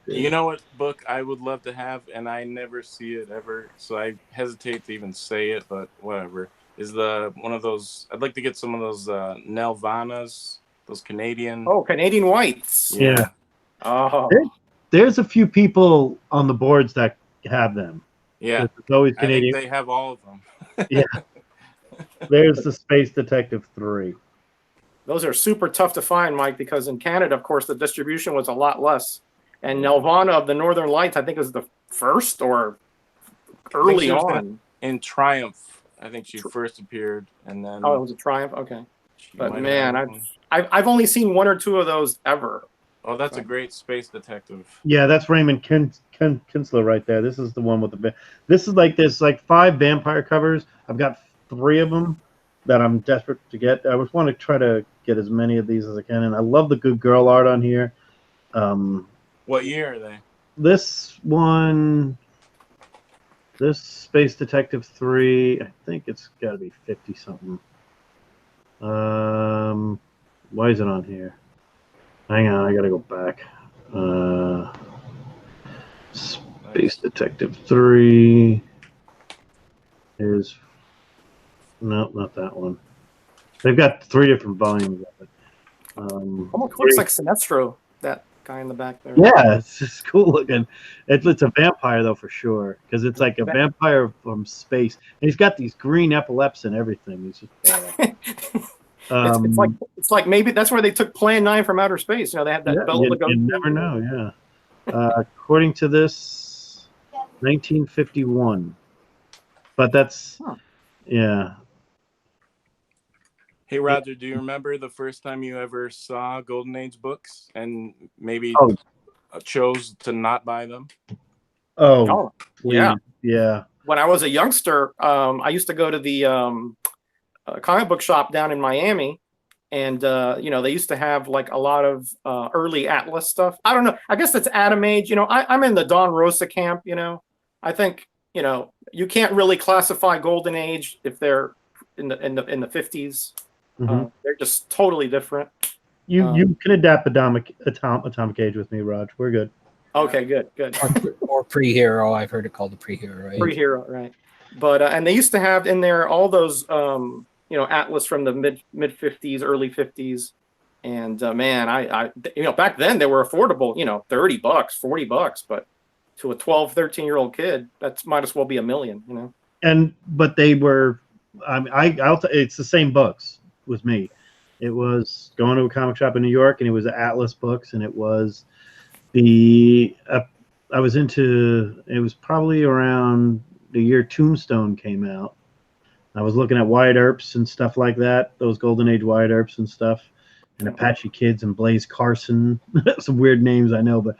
[SPEAKER 2] You know what book I would love to have, and I never see it ever, so I hesitate to even say it, but whatever. Is one of those? I'd like to get some of those Nelvanas, those Canadian.
[SPEAKER 5] Oh, Canadian Whites.
[SPEAKER 1] Yeah.
[SPEAKER 5] Oh,
[SPEAKER 1] There's a few people on the boards that have them.
[SPEAKER 2] Yeah.
[SPEAKER 1] It's always
[SPEAKER 2] I think
[SPEAKER 1] Canadian.
[SPEAKER 2] they have all of them.
[SPEAKER 1] Yeah. There's the Space Detective 3.
[SPEAKER 5] those are super tough to find, Mike, because in Canada, of course, the distribution was a lot less. And Nelvana of the Northern Lights, I think, is the first or early
[SPEAKER 2] she was
[SPEAKER 5] on.
[SPEAKER 2] In Triumph, I think she first appeared, and then
[SPEAKER 5] Oh, it was a Triumph. Okay,
[SPEAKER 2] she
[SPEAKER 5] but
[SPEAKER 2] might
[SPEAKER 5] man,
[SPEAKER 2] have one.
[SPEAKER 5] I've only seen one or two of those ever.
[SPEAKER 2] Oh, that's a great Space Detective.
[SPEAKER 1] Yeah, that's Raymond Kinsler right there. This is the one with the. This is like there's like 5 vampire covers. I've got 3 of them that I'm desperate to get. I just want to try to get as many of these as I can, and I love the good girl art on here.
[SPEAKER 2] What year are they?
[SPEAKER 1] This one, this Space Detective 3, I think it's got to be 50 something. Why is it on here? Hang on, I gotta go back. Space Detective 3 is no, not that one. They've got 3 different volumes of it.
[SPEAKER 5] Almost looks like Sinestro, that guy in the back there.
[SPEAKER 1] Yeah, it's just cool looking. It's a vampire though for sure, because it's like a vampire from space, and he's got these green epaulets and everything. He's just.
[SPEAKER 5] It's like maybe that's where they took Plan 9 from outer space. You know, they had that Bela
[SPEAKER 1] you
[SPEAKER 5] Lugosi.
[SPEAKER 1] never know. Yeah. According to this, 1951. But that's yeah.
[SPEAKER 2] Hey, Roger, do you remember the first time you ever saw Golden Age books and maybe chose to not buy them?
[SPEAKER 5] Oh, yeah.
[SPEAKER 1] Yeah.
[SPEAKER 5] When I was a youngster, I used to go to the comic book shop down in Miami, and you know, they used to have like a lot of early Atlas stuff. I don't know. I guess it's Atom Age. You know, I'm in the Don Rosa camp. You know, I think, you know, you can't really classify Golden Age if they're in the 50s.
[SPEAKER 1] Mm-hmm.
[SPEAKER 5] They're just totally different.
[SPEAKER 1] You can adapt Atomic Age with me, Raj. We're good.
[SPEAKER 5] Okay, good.
[SPEAKER 4] Or pre-hero. I've heard it called the pre-hero. Right?
[SPEAKER 5] Pre-hero, right? But and they used to have in there all those you know, Atlas from the mid 50s, early 50s, and man, I you know, back then they were affordable. You know, $30, $40, but to a 12, 13-year-old kid, that might as well be $1 million. You know.
[SPEAKER 1] But they were, it's the same books with me. It was going to a comic shop in New York, and it was Atlas books, and it was I was into. It was probably around the year Tombstone came out. I was looking at Wyatt Earps and stuff like that, those Golden Age Wyatt Earps and stuff, and Apache Kids and Blaze Carson. Some weird names, I know, but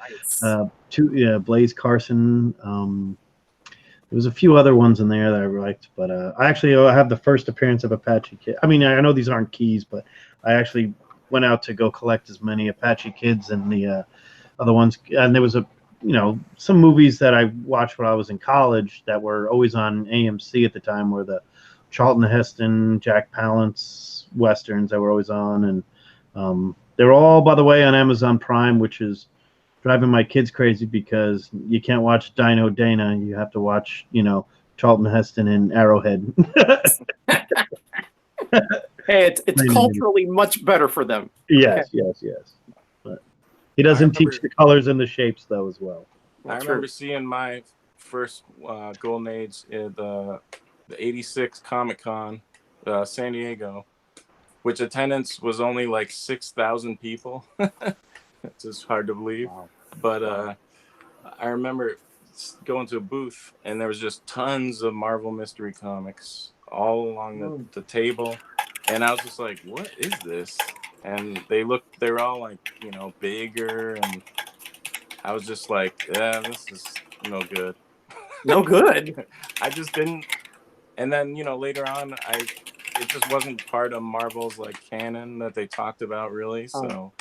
[SPEAKER 1] Blaze Carson. There was a few other ones in there that I liked, but I actually have the first appearance of Apache Kid. I mean, I know these aren't keys, but I actually went out to go collect as many Apache Kids and the other ones. And there was some movies that I watched when I was in college that were always on AMC at the time, were the Charlton Heston, Jack Palance westerns that were always on, and they were all, by the way, on Amazon Prime, which is driving my kids crazy because you can't watch Dino Dana. You have to watch, Charlton Heston and Arrowhead.
[SPEAKER 5] Hey, it's culturally much better for them.
[SPEAKER 1] Yes, okay. Yes. But he doesn't teach the colors and the shapes, though, as well.
[SPEAKER 2] I remember seeing my first Golden Age at the 86 Comic-Con, San Diego, which attendance was only like 6,000 people. It's just hard to believe. Wow. But I remember going to a booth, and there was just tons of Marvel Mystery Comics all along the table. And I was just like, what is this? And they were all like, bigger. And I was just like, yeah, this is no good.
[SPEAKER 5] No good?
[SPEAKER 2] I just didn't. And then, later on, it just wasn't part of Marvel's like canon that they talked about really. So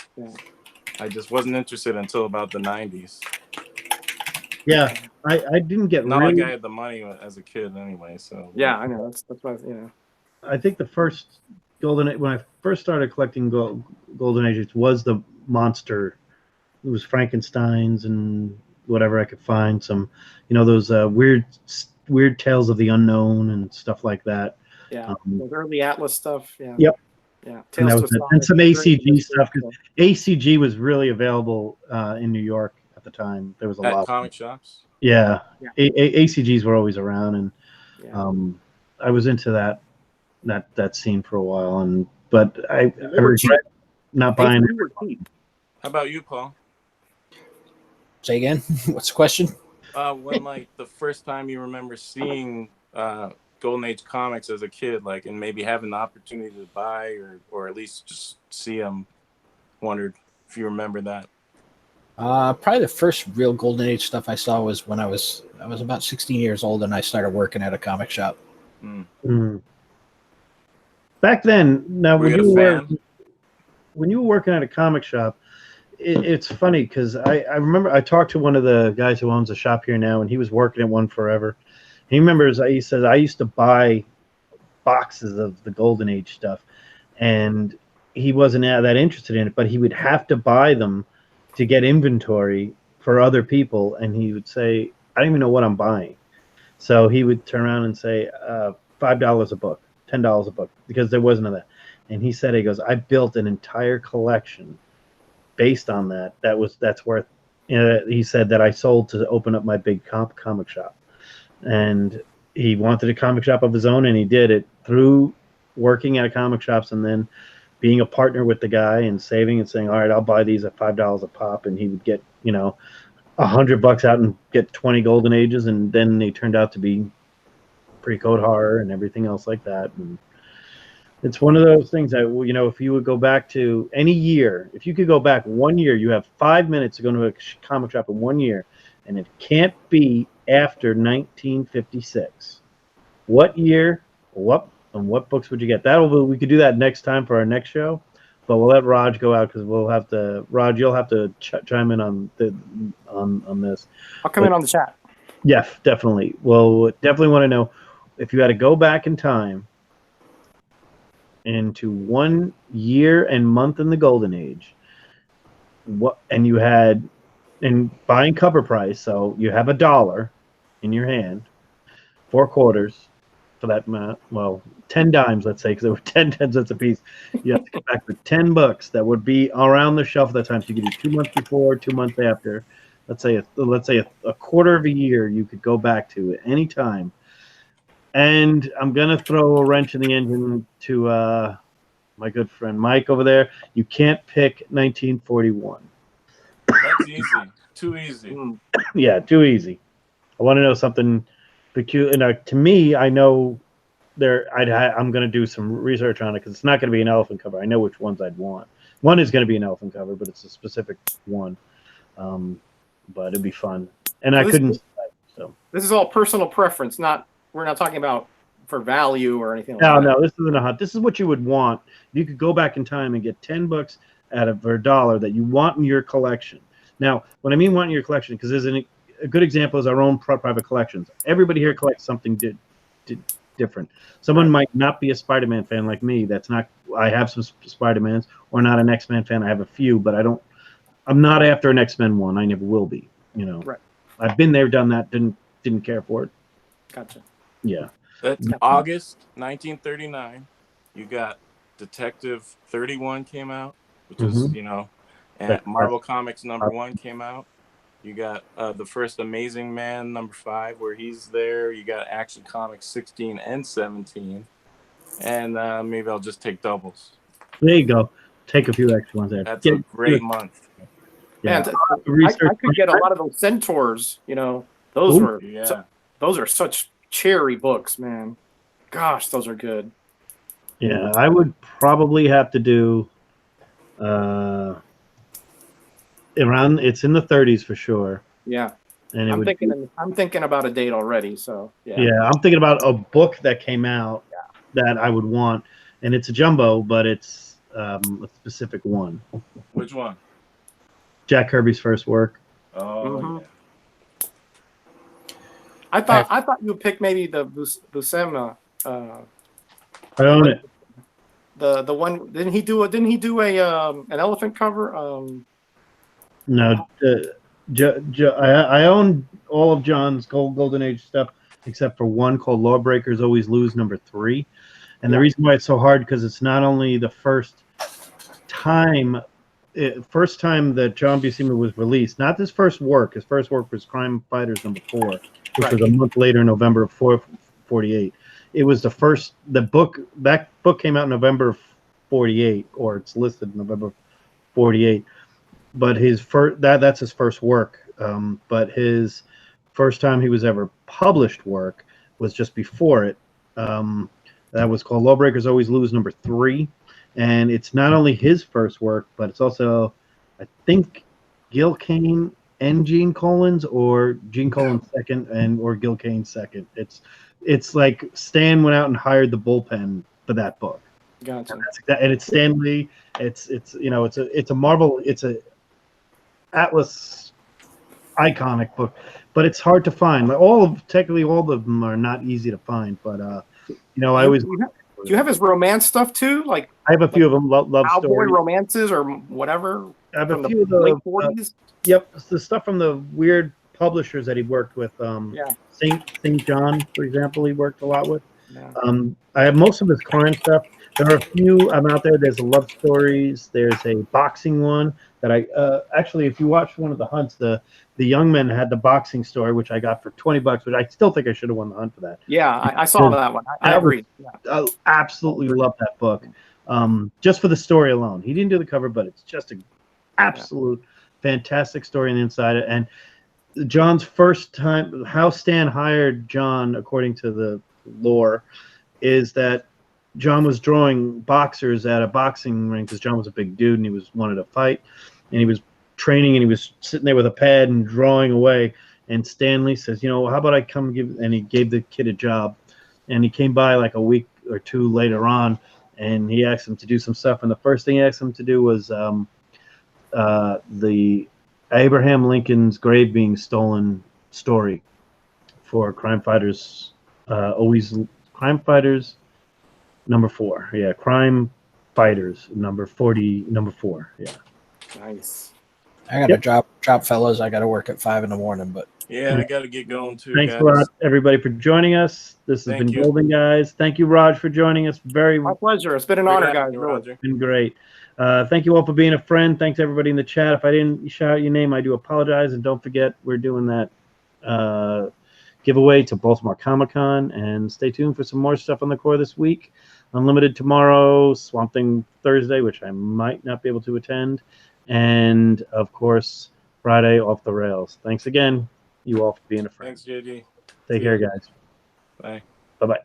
[SPEAKER 2] I just wasn't interested until about the 90s.
[SPEAKER 1] Yeah, I didn't get
[SPEAKER 2] not like I had the money as a kid anyway. So
[SPEAKER 5] yeah, I know that's why
[SPEAKER 1] I think the first when I first started collecting Golden Ages was the monster. It was Frankenstein's and whatever I could find. Some, those weird tales of the unknown and stuff like that.
[SPEAKER 5] Yeah, those early Atlas stuff. Yeah.
[SPEAKER 1] Yep.
[SPEAKER 5] Yeah.
[SPEAKER 1] And, that
[SPEAKER 5] Tales
[SPEAKER 1] was
[SPEAKER 5] to
[SPEAKER 1] it. And some
[SPEAKER 5] Sonic,
[SPEAKER 1] ACG stuff,
[SPEAKER 5] very
[SPEAKER 1] 'cause ACG was really available in New York at the time. There was a
[SPEAKER 2] At
[SPEAKER 1] lot.
[SPEAKER 2] comic shops.
[SPEAKER 1] Yeah,
[SPEAKER 5] Yeah.
[SPEAKER 1] ACGs were always around, and
[SPEAKER 5] Yeah.
[SPEAKER 1] I was into that scene for a while, but I
[SPEAKER 5] They were cheap.
[SPEAKER 1] regret not buying
[SPEAKER 5] ACG were cheap.
[SPEAKER 2] How about you, Paul?
[SPEAKER 4] Say again. What's the question?
[SPEAKER 2] When like the first time you remember seeing Golden Age comics as a kid, like, and maybe having the opportunity to buy or at least just see them, wondered if you remember that.
[SPEAKER 4] Probably the first real Golden Age stuff I saw was when I was about 16 years old and I started working at a comic shop.
[SPEAKER 1] Mm. Back then, now
[SPEAKER 2] Were you a fan?
[SPEAKER 1] when you were working at a comic shop, it's funny because I remember I talked to one of the guys who owns a shop here now, and he was working at one forever. He remembers he said I used to buy boxes of the Golden Age stuff, and he wasn't that interested in it, but he would have to buy them to get inventory for other people, and he would say, I don't even know what I'm buying. So he would turn around and say, $5 a book, $10 a book, because there wasn't that. And he said, he goes, I built an entire collection based on that. That's worth. He said that I sold to open up my big comic shop, and he wanted a comic shop of his own, and he did it through working at comic shops and then being a partner with the guy and saving and saying, all right, I'll buy these at $5 a pop, and he would get $100 out and get 20 Golden Ages, and then they turned out to be pre-code horror and everything else like that. And it's one of those things that, if you would go back to any year, if you could go back 1 year, you have 5 minutes to go to a comic shop in 1 year, and it can't be after 1956. What year, and what books would you get? We could do that next time for our next show, but we'll let Raj go out because Raj, you'll have to chime in on this.
[SPEAKER 5] I'll come in on the chat.
[SPEAKER 1] Yeah, definitely. Well, definitely want to know if you had to go back in time into 1 year and month in the Golden Age, and buying cover price, so you have $1 in your hand, 4 quarters for that amount, 10 dimes, let's say, because there were 10 cents a piece. You have to come back with 10 books that would be around the shelf at that time. So you could do 2 months before, 2 months after. Let's say a quarter of a year you could go back to at any time. And I'm gonna throw a wrench in the engine to my good friend Mike over there. You can't pick 1941.
[SPEAKER 2] That's easy. Too easy.
[SPEAKER 1] Yeah, too easy. I want to know something peculiar. To me, I know I'm going to do some research on it because it's not going to be an elephant cover. I know which ones I'd want. One is going to be an elephant cover, but it's a specific one. But it'd be fun, and I couldn't. So
[SPEAKER 5] this is all personal preference. We're not talking about for value or anything.
[SPEAKER 1] No, this isn't a hunt. This is what you would want. You could go back in time and get 10 books for $1 that you want in your collection. Now, when I mean want in your collection, because there's a good example is our own private collections. Everybody here collects something different. Someone might not be a Spider-Man fan like me. That's not. I have some Spider-Mans, or not an X-Men fan. I have a few, but I'm not after an X-Men one. I never will be.
[SPEAKER 5] Right.
[SPEAKER 1] I've been there, done that. Didn't care for it.
[SPEAKER 5] Gotcha.
[SPEAKER 1] Yeah.
[SPEAKER 2] That's August 1939. You got Detective 31 came out, which is, and Marvel Comics #1 came out. You got the first Amazing Man #5 where he's there. You got Action Comics 16 and 17. And maybe I'll just take doubles.
[SPEAKER 1] There you go. Take a few extra ones there.
[SPEAKER 2] That's a great month.
[SPEAKER 1] Yeah.
[SPEAKER 5] Man, I could get a lot of those Centaurs. Those those are such cherry books, man. Gosh, those are good.
[SPEAKER 1] Yeah, I would probably have to do around. It's in the 30s for sure.
[SPEAKER 5] Yeah,
[SPEAKER 1] and
[SPEAKER 5] I'm thinking about a date already. So
[SPEAKER 1] yeah, I'm thinking about a book that came out that I would want, and it's a jumbo, but it's a specific one.
[SPEAKER 2] Which one?
[SPEAKER 1] Jack Kirby's first work.
[SPEAKER 2] Oh.
[SPEAKER 5] Yeah. I thought you would pick maybe the Buscema.
[SPEAKER 1] I own it.
[SPEAKER 5] The one didn't he do an elephant cover?
[SPEAKER 1] No, I own all of John's Golden Age stuff except for one called Lawbreakers Always Lose #3, And the reason why it's so hard because it's not only the first time that John Buscema was released, not his first work. His first work was Crime Fighters #4, which was a month later, November of 48. It was the first. That book came out in November of 48, or it's listed November 48. But his first that's his first work. But his first time he was ever published work was just before it. That was called Lawbreakers Always Lose #3. And it's not only his first work, but it's also, I think, Gil Kane and Gene Colan's, or Gene Colan's second, or Gil Kane's second. It's like Stan went out and hired the bullpen for that book.
[SPEAKER 5] Gotcha.
[SPEAKER 1] And it's Stan Lee. It's a Marvel. It's a Atlas iconic book, but it's hard to find. Like technically all of them are not easy to find. But I always.
[SPEAKER 5] Do you have his romance stuff too? Like
[SPEAKER 1] I have a few of them. Love
[SPEAKER 5] cowboy
[SPEAKER 1] stories.
[SPEAKER 5] romances or whatever.
[SPEAKER 1] I have a
[SPEAKER 5] From
[SPEAKER 1] few of
[SPEAKER 5] the late
[SPEAKER 1] the
[SPEAKER 5] 40s.
[SPEAKER 1] Yep, it's the stuff from the weird publishers that he worked with.
[SPEAKER 5] Yeah.
[SPEAKER 1] St. John, for example, he worked a lot with.
[SPEAKER 5] Yeah.
[SPEAKER 1] I have most of his crime stuff. There are a few out there. There's a love stories. There's a boxing one that I actually, if you watch one of the hunts, the young men had the boxing story, which I got for $20, but I still think I should have won the hunt for that.
[SPEAKER 5] Yeah, I saw that one. I agree. Yeah.
[SPEAKER 1] I absolutely love that book. Just for the story alone. He didn't do the cover, but it's just an absolute fantastic story on the inside. And John's first time, how Stan hired John, according to the lore, is that John was drawing boxers at a boxing ring because John was a big dude and he wanted to fight, and he was training and he was sitting there with a pad and drawing away. And Stanley says, how about I come and he gave the kid a job, and he came by like a week or two later on, and he asked him to do some stuff. And the first thing he asked him to do was the Abraham Lincoln's grave being stolen story for Crime Fighters. Crime Fighters #4. Yeah, Crime Fighters #4. Yeah.
[SPEAKER 5] Nice.
[SPEAKER 4] I got to drop, fellas. I got to work at 5 a.m. But
[SPEAKER 2] Yeah, I got to get going too.
[SPEAKER 1] Thanks
[SPEAKER 2] guys.
[SPEAKER 1] a lot, everybody, for joining us. This has
[SPEAKER 2] Thank
[SPEAKER 1] been
[SPEAKER 2] you.
[SPEAKER 1] Golden Guys. Thank you, Raj, for joining us.
[SPEAKER 5] My pleasure. It's been an
[SPEAKER 2] Great
[SPEAKER 5] honor,
[SPEAKER 2] having
[SPEAKER 5] guys.
[SPEAKER 2] you,
[SPEAKER 5] Really.
[SPEAKER 2] Roger.
[SPEAKER 1] Been great. Thank you all for being a friend. Thanks everybody in the chat. If I didn't shout out your name, I do apologize. And don't forget, we're doing that giveaway to Baltimore Comic-Con. And stay tuned for some more stuff on the core this week. Unlimited tomorrow, Swamp Thing Thursday, which I might not be able to attend. And, of course, Friday, Off the Rails. Thanks again, you all, for being a friend.
[SPEAKER 2] Thanks, JD.
[SPEAKER 1] Take care, guys.
[SPEAKER 2] Bye.
[SPEAKER 1] Bye-bye.